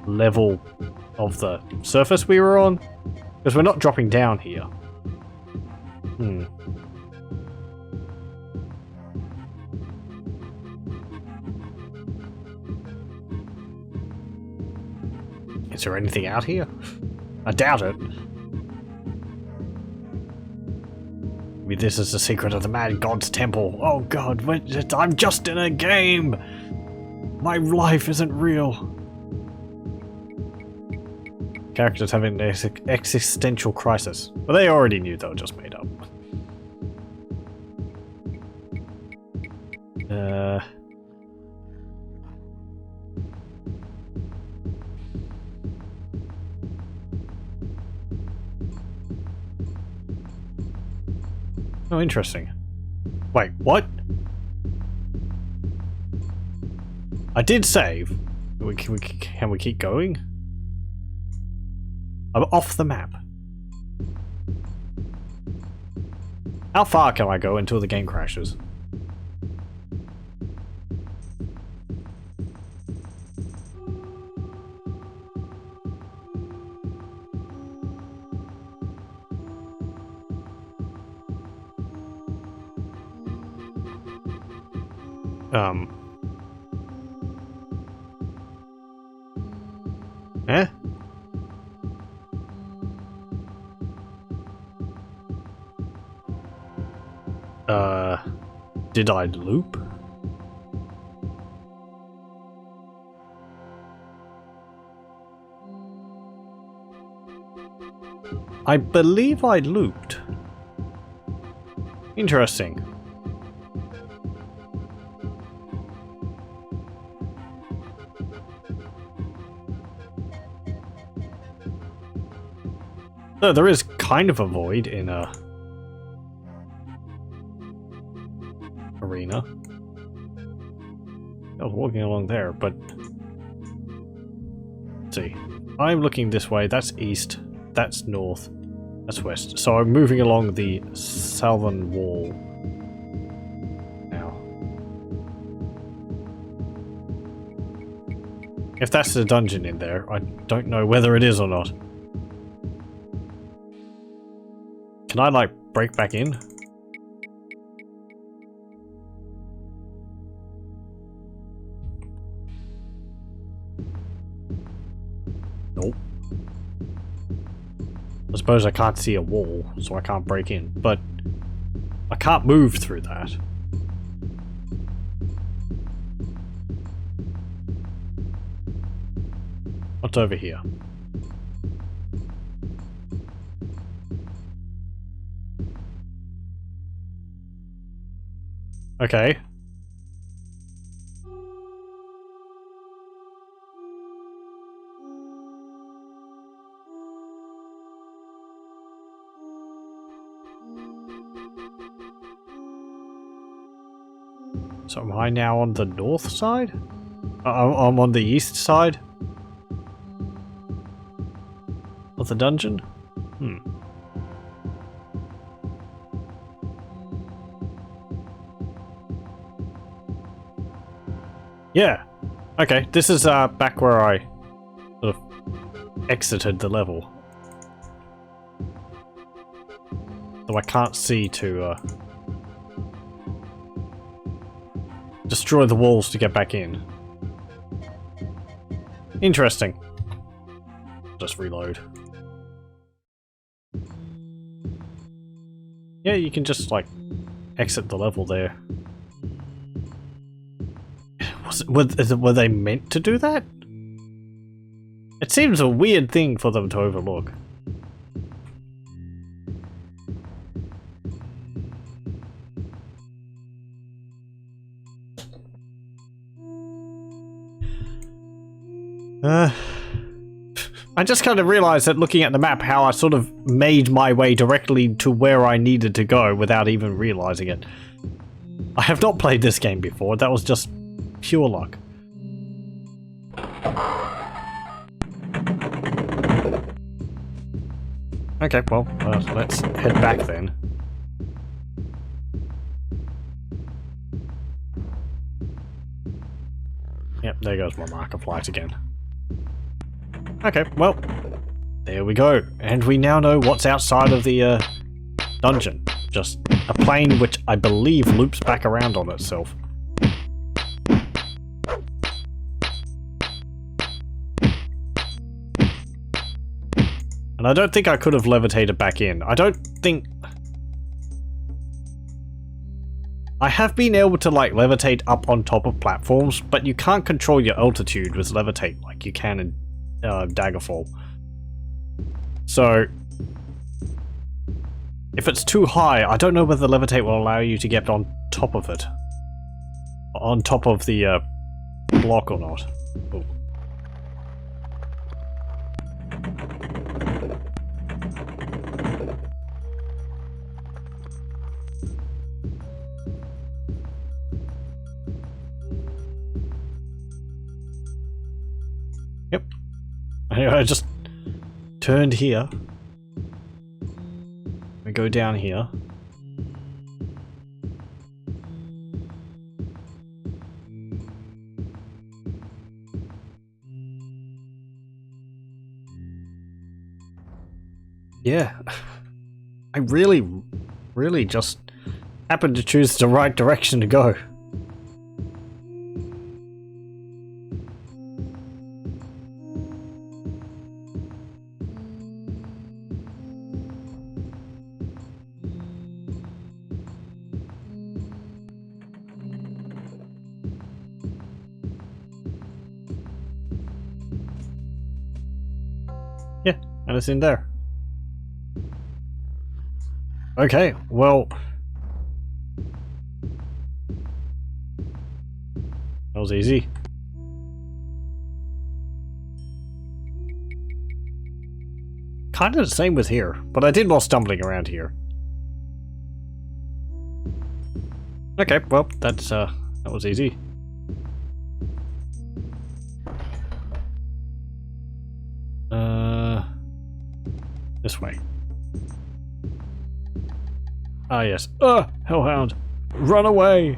level of the surface we were on? Because we're not dropping down here. Hmm. Is there anything out here? I doubt it. Maybe this is the secret of the Mad God's Temple. Oh god, I'm just in a game! My life isn't real. Characters having an existential crisis. Well, they already knew they were just made up. Oh, interesting. Wait, what? I did save. Can we keep going? I'm off the map. How far can I go until the game crashes? Eh? Did I loop? I believe I looped. Interesting. So there is kind of a void in a arena. I was walking along there, but let's see. I'm looking this way. That's east. That's north. That's west. So I'm moving along the southern wall now. If that's the dungeon in there, I don't know whether it is or not. Can I, like, break back in? Nope. I suppose I can't see a wall, so I can't break in, but I can't move through that. What's over here? Okay. So am I now on the north side? I'm on the east side of the dungeon? Hmm. Yeah. Okay, this is back where I sort of exited the level. So I can't see to destroy the walls to get back in. Interesting. Just reload. Yeah, you can just like exit the level there. Were they meant to do that? It seems a weird thing for them to overlook. I just kind of realized that looking at the map how I sort of made my way directly to where I needed to go without even realizing it. I have not played this game before, that was just pure luck. Okay, well, let's head back then. Yep, there goes my marker flight again. Okay, well, there we go. And we now know what's outside of the dungeon. Just a plane which I believe loops back around on itself. And I don't think I could have levitated back in. I don't think... I have been able to like levitate up on top of platforms, but you can't control your altitude with levitate like you can in Daggerfall. So if it's too high, I don't know whether levitate will allow you to get on top of it. On top of the block or not. Ooh. Yep. I just turned here. We go down here. Yeah. I really just happened to choose the right direction to go. Yeah, and it's in there. Okay, well... that was easy. Kinda the same with here, but I did more stumbling around here. Okay, well, that's, that was easy. This way. Ah, yes. Hellhound! Run away!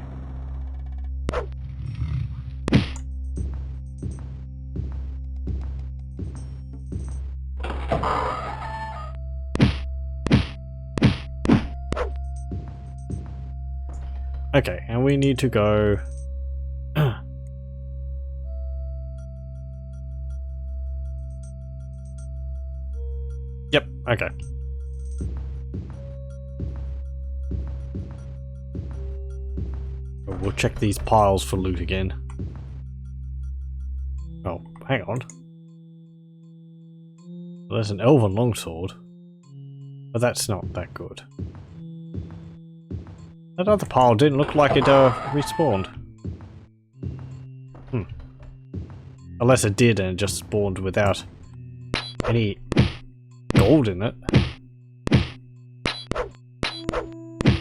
Okay, and we need to go... Yep, okay. We'll check these piles for loot again. Oh, hang on. There's an elven longsword, but that's not that good. That other pile didn't look like it respawned. Unless it did and it just spawned without any gold in it.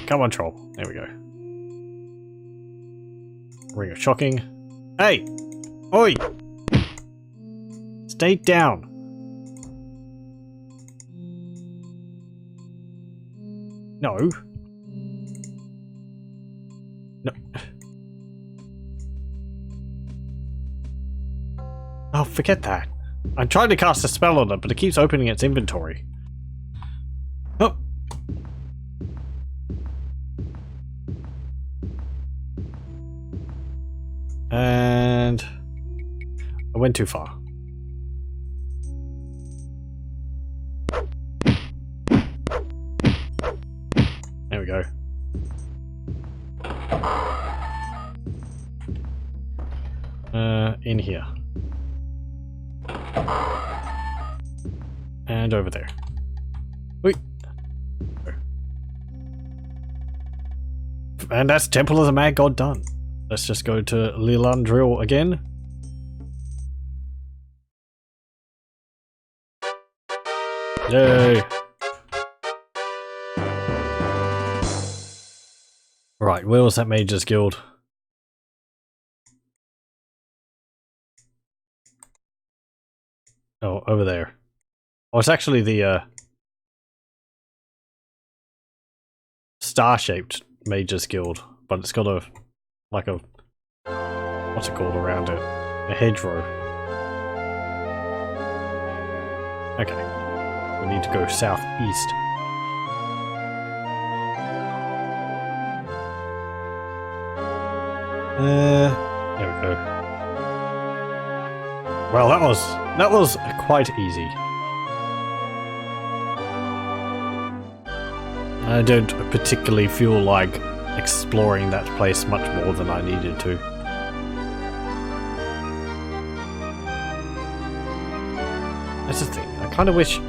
Come on, troll. There we go. Ring of Shocking. Hey! Oi! Stay down. No. No. Oh, forget that. I'm trying to cast a spell on it, but it keeps opening its inventory. Oh. And I went too far. There we go. In here. And over there. Wait. And that's Temple of the Mad God done. Let's just go to Lilandril again. Yay! Right, where was that Mage's Guild? Oh, over there. Oh, it's actually the star-shaped Mage's Guild, but it's got a like a what's it called around it? A hedgerow. Okay. We need to go southeast. There we go. Well, that was quite easy. I don't particularly feel like exploring that place much more than I needed to. That's the thing. I kind of wish... I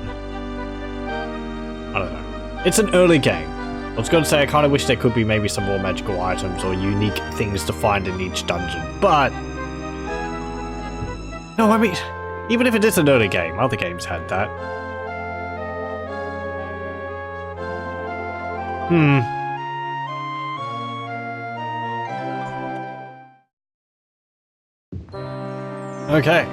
don't know. It's an early game. I was going to say I kind of wish there could be maybe some more magical items or unique things to find in each dungeon, but... No, I mean, even if it is an early game, other games had that. Okay.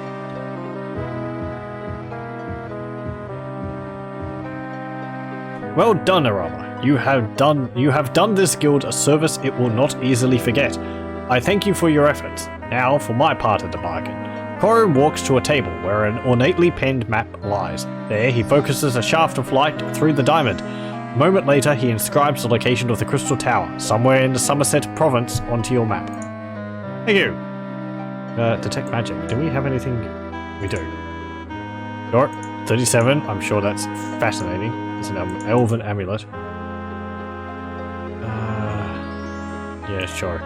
Well done, Erala. You have done this guild a service it will not easily forget. I thank you for your efforts. Now for my part of the bargain. Corin walks to a table where an ornately penned map lies. There he focuses a shaft of light through the diamond. A moment later he inscribes the location of the Crystal Tower, somewhere in the Somerset province, onto your map. Thank you. Detect magic. Do we have anything? We do. Sure. 37. I'm sure that's fascinating. It's an elven amulet. Yeah, sure.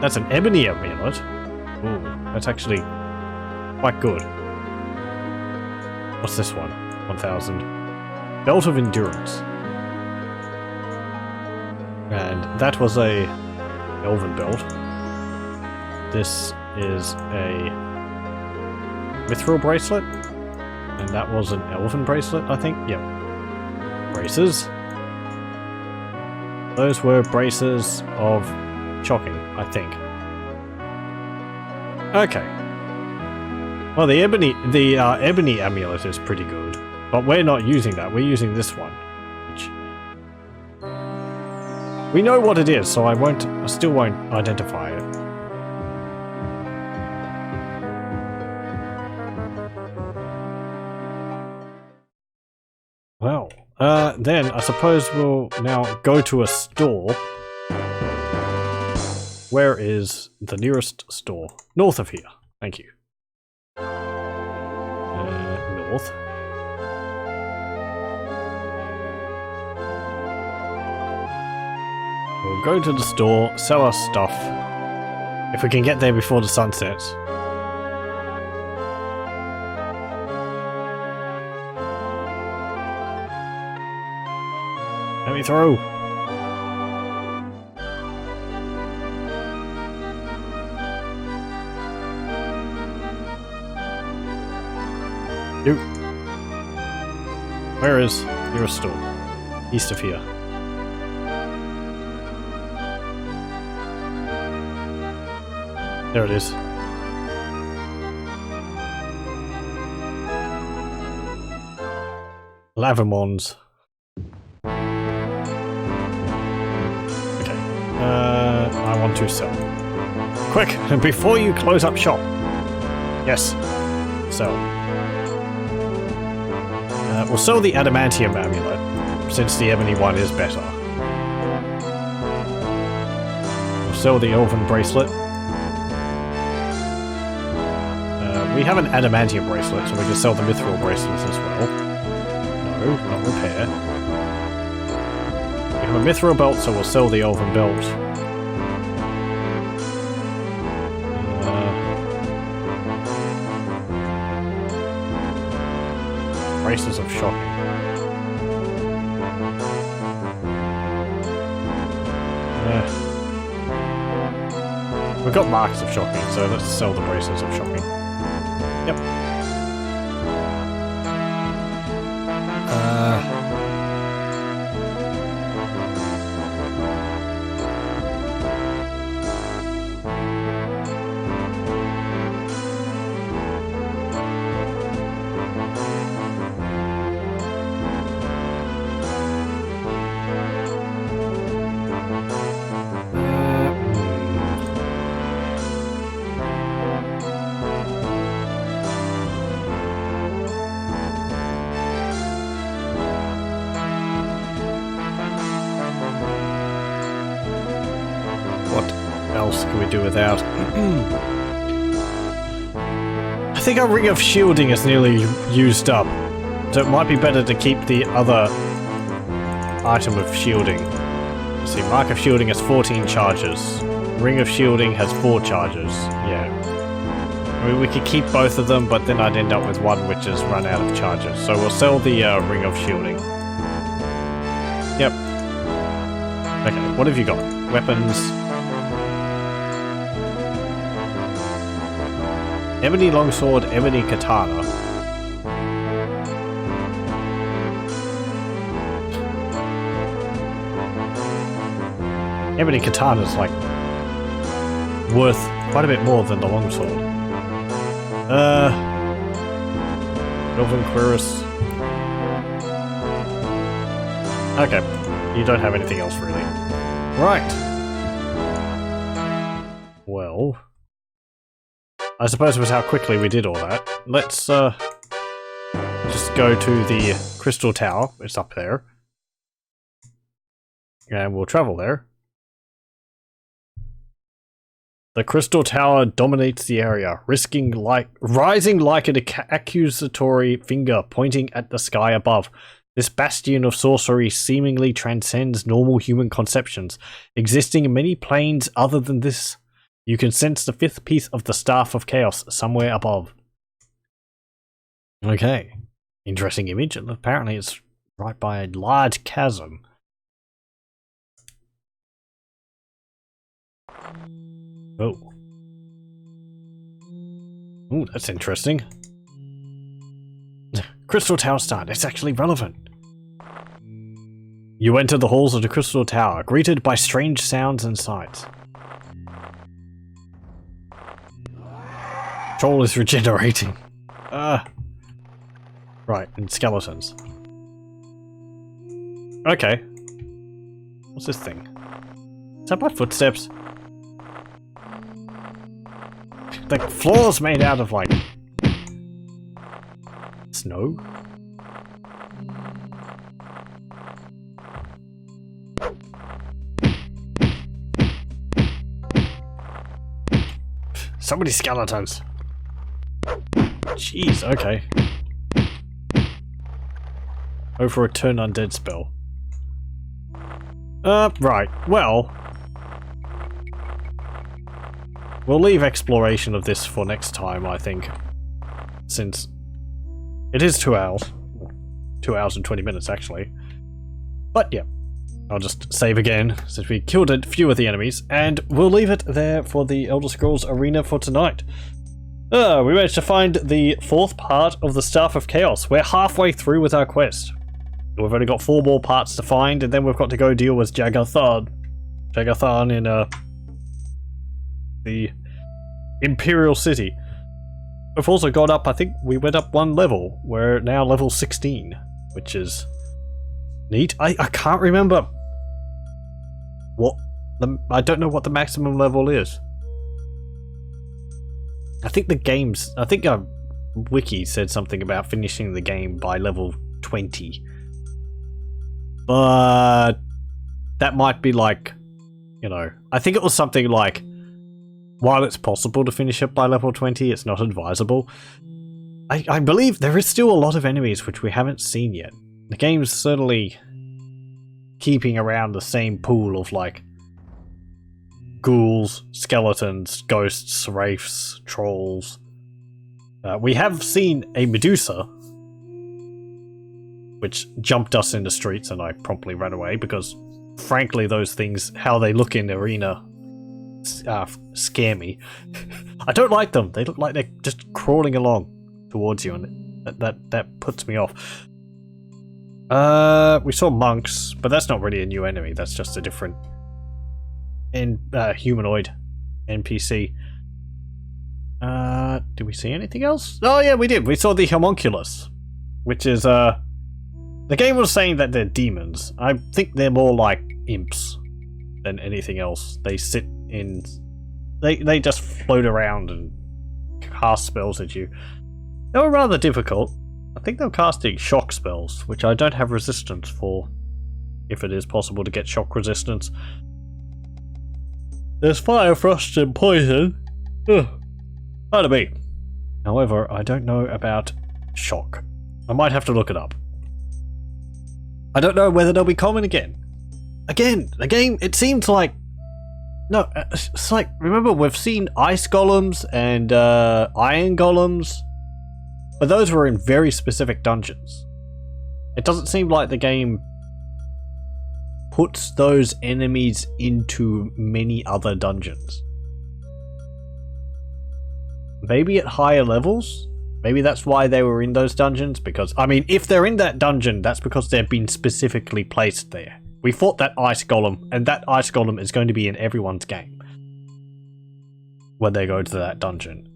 That's an ebony amulet. Ooh, that's actually quite good. What's this one? 1000. Belt of Endurance. And that was a elven belt. This is a mithril bracelet. And that was an elven bracelet, I think. Yep. Braces. Those were braces of shocking, I think. Okay. Well, the ebony amulet is pretty good, but we're not using that. We're using this one, which we know what it is, so I still won't identify it. Well, then I suppose we'll now go to a store. Where is the nearest store? North of here. Thank you. North. We'll go to the store, sell our stuff. If we can get there before the sun sets. Let me through. You. Where is your store? East of here. There it is. Lavamons. Okay. I want to sell. Quick, before you close up shop. Yes. Sell. We'll sell the adamantium amulet, since the ebony one is better. We'll sell the elven bracelet. We have an adamantium bracelet, so we can sell the mithril bracelets as well. No, not repair. We have a mithril belt, so we'll sell the elven belt. Braces of shocking. We've got marks of shocking, so let's sell the braces of shocking. Yep. Else can we do without? I think our ring of shielding is nearly used up, so it might be better to keep the other item of shielding. Let's see, mark of shielding has 14 charges. Ring of shielding has 4 charges. Yeah. I mean, we could keep both of them, but then I'd end up with one which has run out of charges. So we'll sell the ring of shielding. Yep. Okay, what have you got? Weapons. Ebony longsword, ebony katana. Ebony katana's like worth quite a bit more than the longsword. Elven Cuirass. Okay, you don't have anything else really. Right. Well, I suppose it was how quickly we did all that. Let's just go to the Crystal Tower. It's up there. And we'll travel there. The Crystal Tower dominates the area, rising like an accusatory finger pointing at the sky above. This bastion of sorcery seemingly transcends normal human conceptions, existing in many planes other than this. You can sense the 5th piece of the Staff of Chaos somewhere above. Okay. Interesting image. Apparently it's right by a large chasm. Oh. Ooh, that's interesting. Crystal Tower start. It's actually relevant. You enter the halls of the Crystal Tower, greeted by strange sounds and sights. Troll is regenerating. Right, and skeletons. Okay. What's this thing? Is that my footsteps? The floor's made out of, like, snow? So many skeletons. Jeez, okay. Oh, for a turn undead spell. Right. Well, we'll leave exploration of this for next time, I think. Since it is 2 hours. 2 hours and 20 minutes, actually. But yeah, I'll just save again, since we killed a few of the enemies, and we'll leave it there for the Elder Scrolls Arena for tonight. We managed to find the 4th part of the Staff of Chaos. We're halfway through with our quest. We've only got 4 more parts to find, and then we've got to go deal with Jager Tharn. Jager Tharn in the Imperial City. We've also got up, I think we went up one level. We're now level 16, which is neat. I can't remember what I don't know what the maximum level is. I think Wiki said something about finishing the game by level 20. But that might be like, you know, I think it was something like, while it's possible to finish it by level 20, it's not advisable. I believe there is still a lot of enemies which we haven't seen yet. The game's certainly keeping around the same pool of like ghouls, skeletons, ghosts, wraiths, trolls. We have seen a Medusa, which jumped us in the streets and I promptly ran away because, frankly, those things, how they look in the arena, scare me. I don't like them. They look like they're just crawling along towards you, and that puts me off. We saw monks, but that's not really a new enemy. That's just a different humanoid NPC. Did we see anything else? Oh yeah, we did. We saw the homunculus, which is the game was saying that they're demons. I think they're more like imps than anything else. They sit in, they just float around and cast spells at you. They were rather difficult. I think they were casting shock spells, which I don't have resistance for, if it is possible to get shock resistance. There's fire, frost, and poison. Pardon me. However, I don't know about shock. I might have to look it up. I don't know whether they'll be common again. Again, the game, it seems like... No, it's like, remember, we've seen ice golems and iron golems, but those were in very specific dungeons. It doesn't seem like the game puts those enemies into many other dungeons. Maybe at higher levels? Maybe that's why they were in those dungeons, because, I mean, if they're in that dungeon, that's because they've been specifically placed there. We fought that ice golem, and that ice golem is going to be in everyone's game when they go to that dungeon.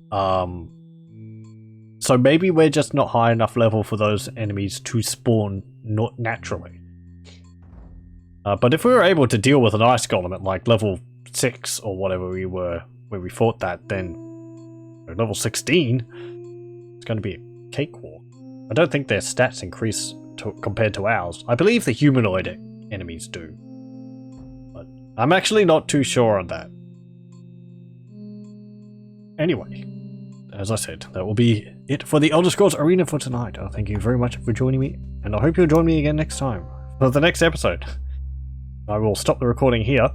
So maybe we're just not high enough level for those enemies to spawn not naturally. But if we were able to deal with an ice golem at like level 6 or whatever we were when we fought that, then at level 16, it's going to be a cakewalk. I don't think their stats increase compared to ours. I believe the humanoid enemies do, but I'm actually not too sure on that. Anyway, as I said, that will be it for the Elder Scrolls Arena for tonight. Thank you very much for joining me, and I hope you'll join me again next time for the next episode. I will stop the recording here.